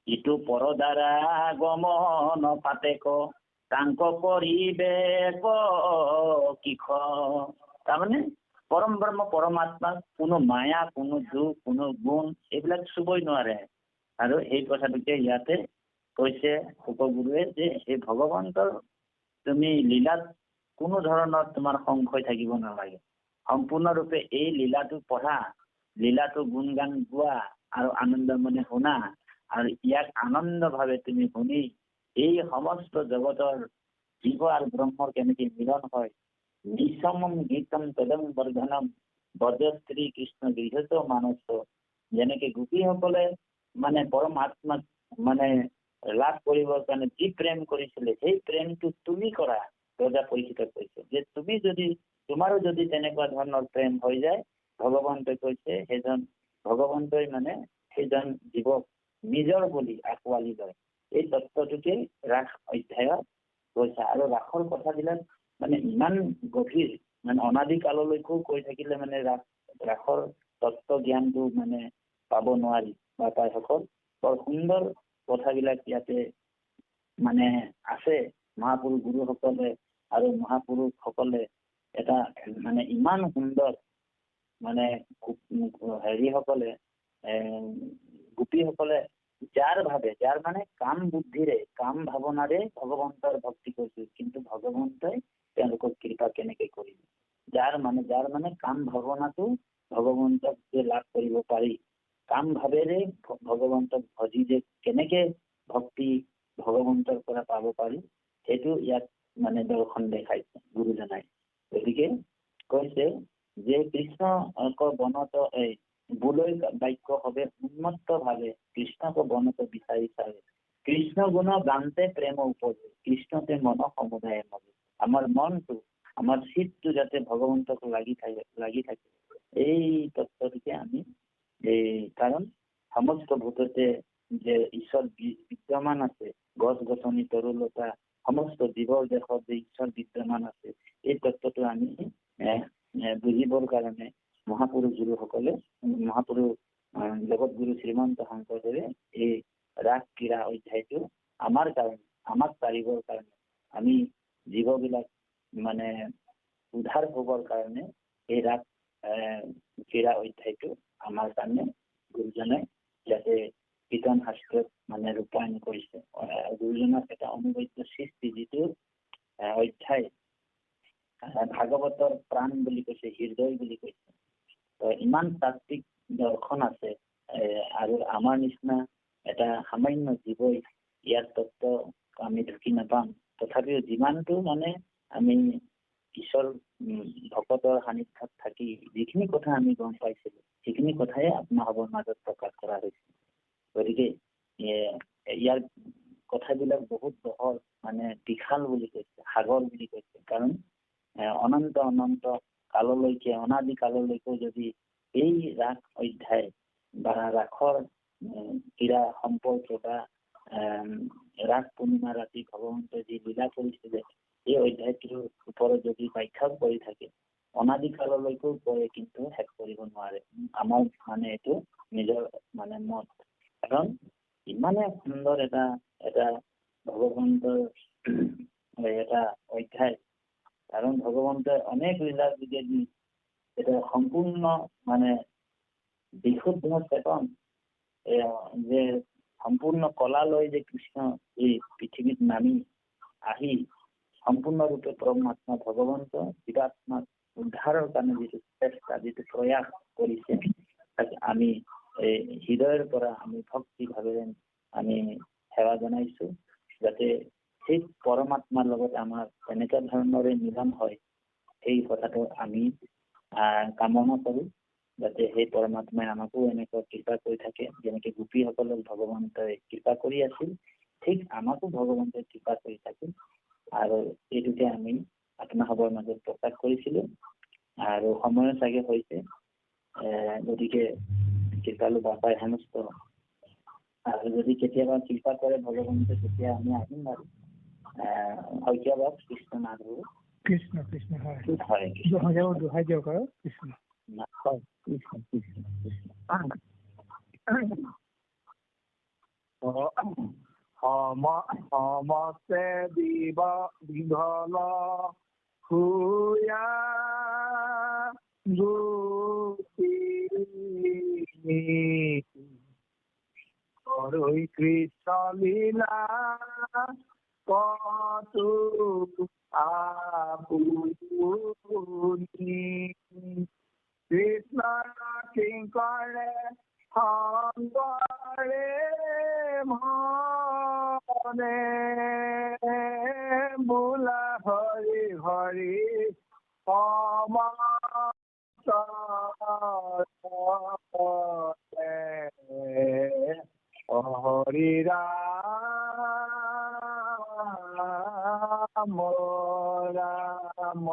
ইটো পৰদ্বাৰা গমন পাতেক, তাংক কৰিবে কিখ। তাৰমানে পৰম ব্ৰহ্ম পৰমাত্মা কোনো মায়া, কোনো দুখ, কোনো গুণ এইবিলাক চুবই নোৱাৰে। আৰু এই কথাটোকে ইয়াতে কৈছে উপগুৰুৱে যে এই ভগৱন্তৰ তুমি লীলাত কোনো ধৰণৰ তোমাৰ সংশয় থাকিব নালাগে। সম্পূৰ্ণৰূপে এই লীলাটো পঢ়া, লীলাটো গুণ গান গোৱা আৰু আনন্দ মনে শুনা, আৰু ইয়াক আনন্দ ভাৱে তুমি শুনি এই সমস্ত জগতৰ জীৱ আৰু ব্ৰহ্মৰ কেনেকে মিলন হয়, নিসমম গীতম তদম বৰ্ধনম বজ্ৰশ্ৰী কৃষ্ণ গৃহত মানস, যেনেকে গোপীসকলে মানে পৰমাত্মাক মানে লাভ কৰিবৰ কাৰণে যি প্ৰেম কৰিছিলে, সেই প্ৰেমটো তুমি কৰা। ৰজা পৰীক্ষিতক কৈছে যে তুমি যদি তোমাৰো যদি তেনেকুৱা ধৰণৰ প্ৰেম হৈ যায়, ভগৱন্তই কৈছে সেইজন ভগৱন্তই মানে সেইজন জীৱক নিজৰ বুলি আঁকোৱালি লয়। এই তত্ত্বটোকে ৰাস অধ্যায়ত কৈছে। আৰু ৰাসৰ কথাবিলাক মানে ইমান গভীৰ, মানে অনাদি কাললৈকেও কৈ থাকিলে মানে ৰাসৰ তত্ত্ব জ্ঞানটো মানে পাব নোৱাৰি। বা তাইসকল বৰ সুন্দৰ কথাবিলাক ইয়াতে মানে আছে। মহাপুৰুষ গুৰুসকলে আৰু মহাপুৰুষসকলে এটা মানে ইমান সুন্দৰ মানে হেৰিসকলে গোপীসকলে যাৰ মানে কাম বুদ্ধিৰে, কাম ভাৱনাৰে ভগৱন্তৰ ভক্তি কৰিছিল, কিন্তু ভগৱন্তই তেওঁলোকক কৃপা কেনেকে কৰিল। যাৰ মানে কাম ভাৱনাটো ভগৱন্তক যে লাভ কৰিব পাৰি, কাম ভাৱেৰে ভগৱন্তক ভজি যে কেনেকে ভক্তি ভগৱন্তৰ পৰা পাব পাৰি, সেইটো ইয়াত মানে দৰ্শন দেখাইছে গুৰুজনাই। গতিকে কৈছে যে কৃষ্ণ বনত বুলৈ বাক্য হবে উন্মত্ত ভাৱে, কৃষ্ণক বনত বিচাৰি চাবে, কৃষ্ণ গুণ গানতে প্ৰেম উপজে, কৃষ্ণতে মন সমুদায় মজে। আমাৰ মনটো, আমাৰ চিত্তটো যাতে ভগৱন্তক লাগি থাকে এই তত্ত্বটোকে আমি কাৰণ সমস্ত ভূততে যে ঈশ্বৰ বিদ্যমান আছে, গছ গছনি তৰুলতা সমস্ত জীৱৰ দেশত যে ঈশ্বৰ বিদ্যমান আছে, এই তত্ত্বটো আমি বুজিবৰ কাৰণে মহাপুৰুষ গুৰুসকলে, মহাপুৰুষ জগত গুৰু শ্ৰীমন্ত শংকৰদেৱে এই ৰাস ক্ৰীড়া অধ্যায়টো আমাৰ কাৰণে, আমাক পাৰিবৰ কাৰণে, আমি জীৱবিলাক মানে উদ্ধাৰ হবৰ কাৰণে এই ৰাস ক্ৰীড়া অধ্যায়টো আমাৰ কাৰণে গুৰুজনে যাতে কীৰ্তন শাস্ত্ৰত মানে ৰূপায়ণ কৰিছে। গুৰুজনাৰ এটা অনুবাদ্য সৃষ্টি, যিটো অধ্যায় ভাগৱতৰ প্ৰাণ বুলি কৈছে, হৃদয় বুলি কৈছে। ইমান তাত্বিক দৰ্শন আছে, আৰু আমাৰ নিচিনা এটা সামান্য জীৱই ইয়াৰ তত্ত্ব আমি ঢুকি নাপাম। তথাপিও যিমানটো মানে আমি ঈশ্বৰ ভকতৰ সান্নিধ্যত থাকি যিখিনি কথা আমি গম পাইছিলো, সেইখিনি কথাই আপোনাসৱৰ মাজত প্ৰকাশ কৰা হৈছে। গতিকে ইয়াৰ কথাবিলাক বহুত বহল, মানে বিশাল বুলি কৈছে, সাগৰ বুলি কৈছে। কাৰণ অনন্ত কাললৈকে, অনাদি কাললৈকেও যদি এই ৰাস অধ্যায় বা ৰাসৰ ক্ৰীড়া সম্পৰ্কে বা ৰাস পূৰ্ণিমা ৰাতি ভগৱন্তই যি লীলা কৰিছিলে, এই অধ্যায়টোৰ ওপৰত যদি ব্যাখ্যা কৰি থাকে, অনাদি কাললৈকেও কয়, কিন্তু শেষ কৰিব নোৱাৰে। আমাৰ মানে এইটো নিজৰ মানে মত। কাৰণ ইমানে সুন্দৰ এটা এটা ভগৱন্তৰ এটা অধ্যায়। কাৰণ ভগৱন্তই অনেক লীলাৰ যোগেদি এটা সম্পূৰ্ণ মানে বিশুদ্ধ চেতন যে সম্পূৰ্ণ কলালৈ যে কৃষ্ণ এই পৃথিৱীত নামি আহি সম্পূৰ্ণৰূপে পৰমাত্মা ভগৱন্ত জীৱাত্মাক উদ্ধাৰৰ কাৰণে যিটো চেষ্টা যিটো প্ৰয়াস কৰিছে তাক আমি হৃদয়ৰ পৰা আমি ভক্তি ভাৱেৰে আমি সেৱা জনাইছো, যাতে সেই পৰমাত্মাৰ লগত আমাৰ এনেকুৱা ধৰণৰে মিলন হয় সেই কথাটো আমি কামনা কৰো, যাতে সেই পৰমাত্মাই আমাকো এনেকুৱা কৃপা কৰি থাকে। যেনেকে গোপীসকলক ভগৱন্তই কৃপা কৰি আছিল, ঠিক আমাকো ভগৱন্তই কৃপা কৰি থাকে। আৰু এইটোকে আমি আত্মসভাৰ মাজত প্ৰকাশ কৰিছিলো। আৰু সময় চাগে হৈছে, গতিকে কৃপালু বাপাই সমস্ত আৰু যদি কেতিয়াবা কৃপা কৰে ভগৱন্তই তেতিয়া আমি আহিম আৰু শইকীয়াবাব কৃষ্ণ মাধৱ কৃষ্ণ কৃষ্ণ হয় হয় দোহাই দিয়ক আৰু কৃষ্ণ হয় কৃষ্ণ কৃষ্ণ সমস্তে বিভল হুয়া হৰি কৃষ্ণ লীলা কতু আপুনি কৃষ্ণ কিংকৰে সংগৰে মনে বোলা হৰি হৰি হৰি ৰাম ৰাম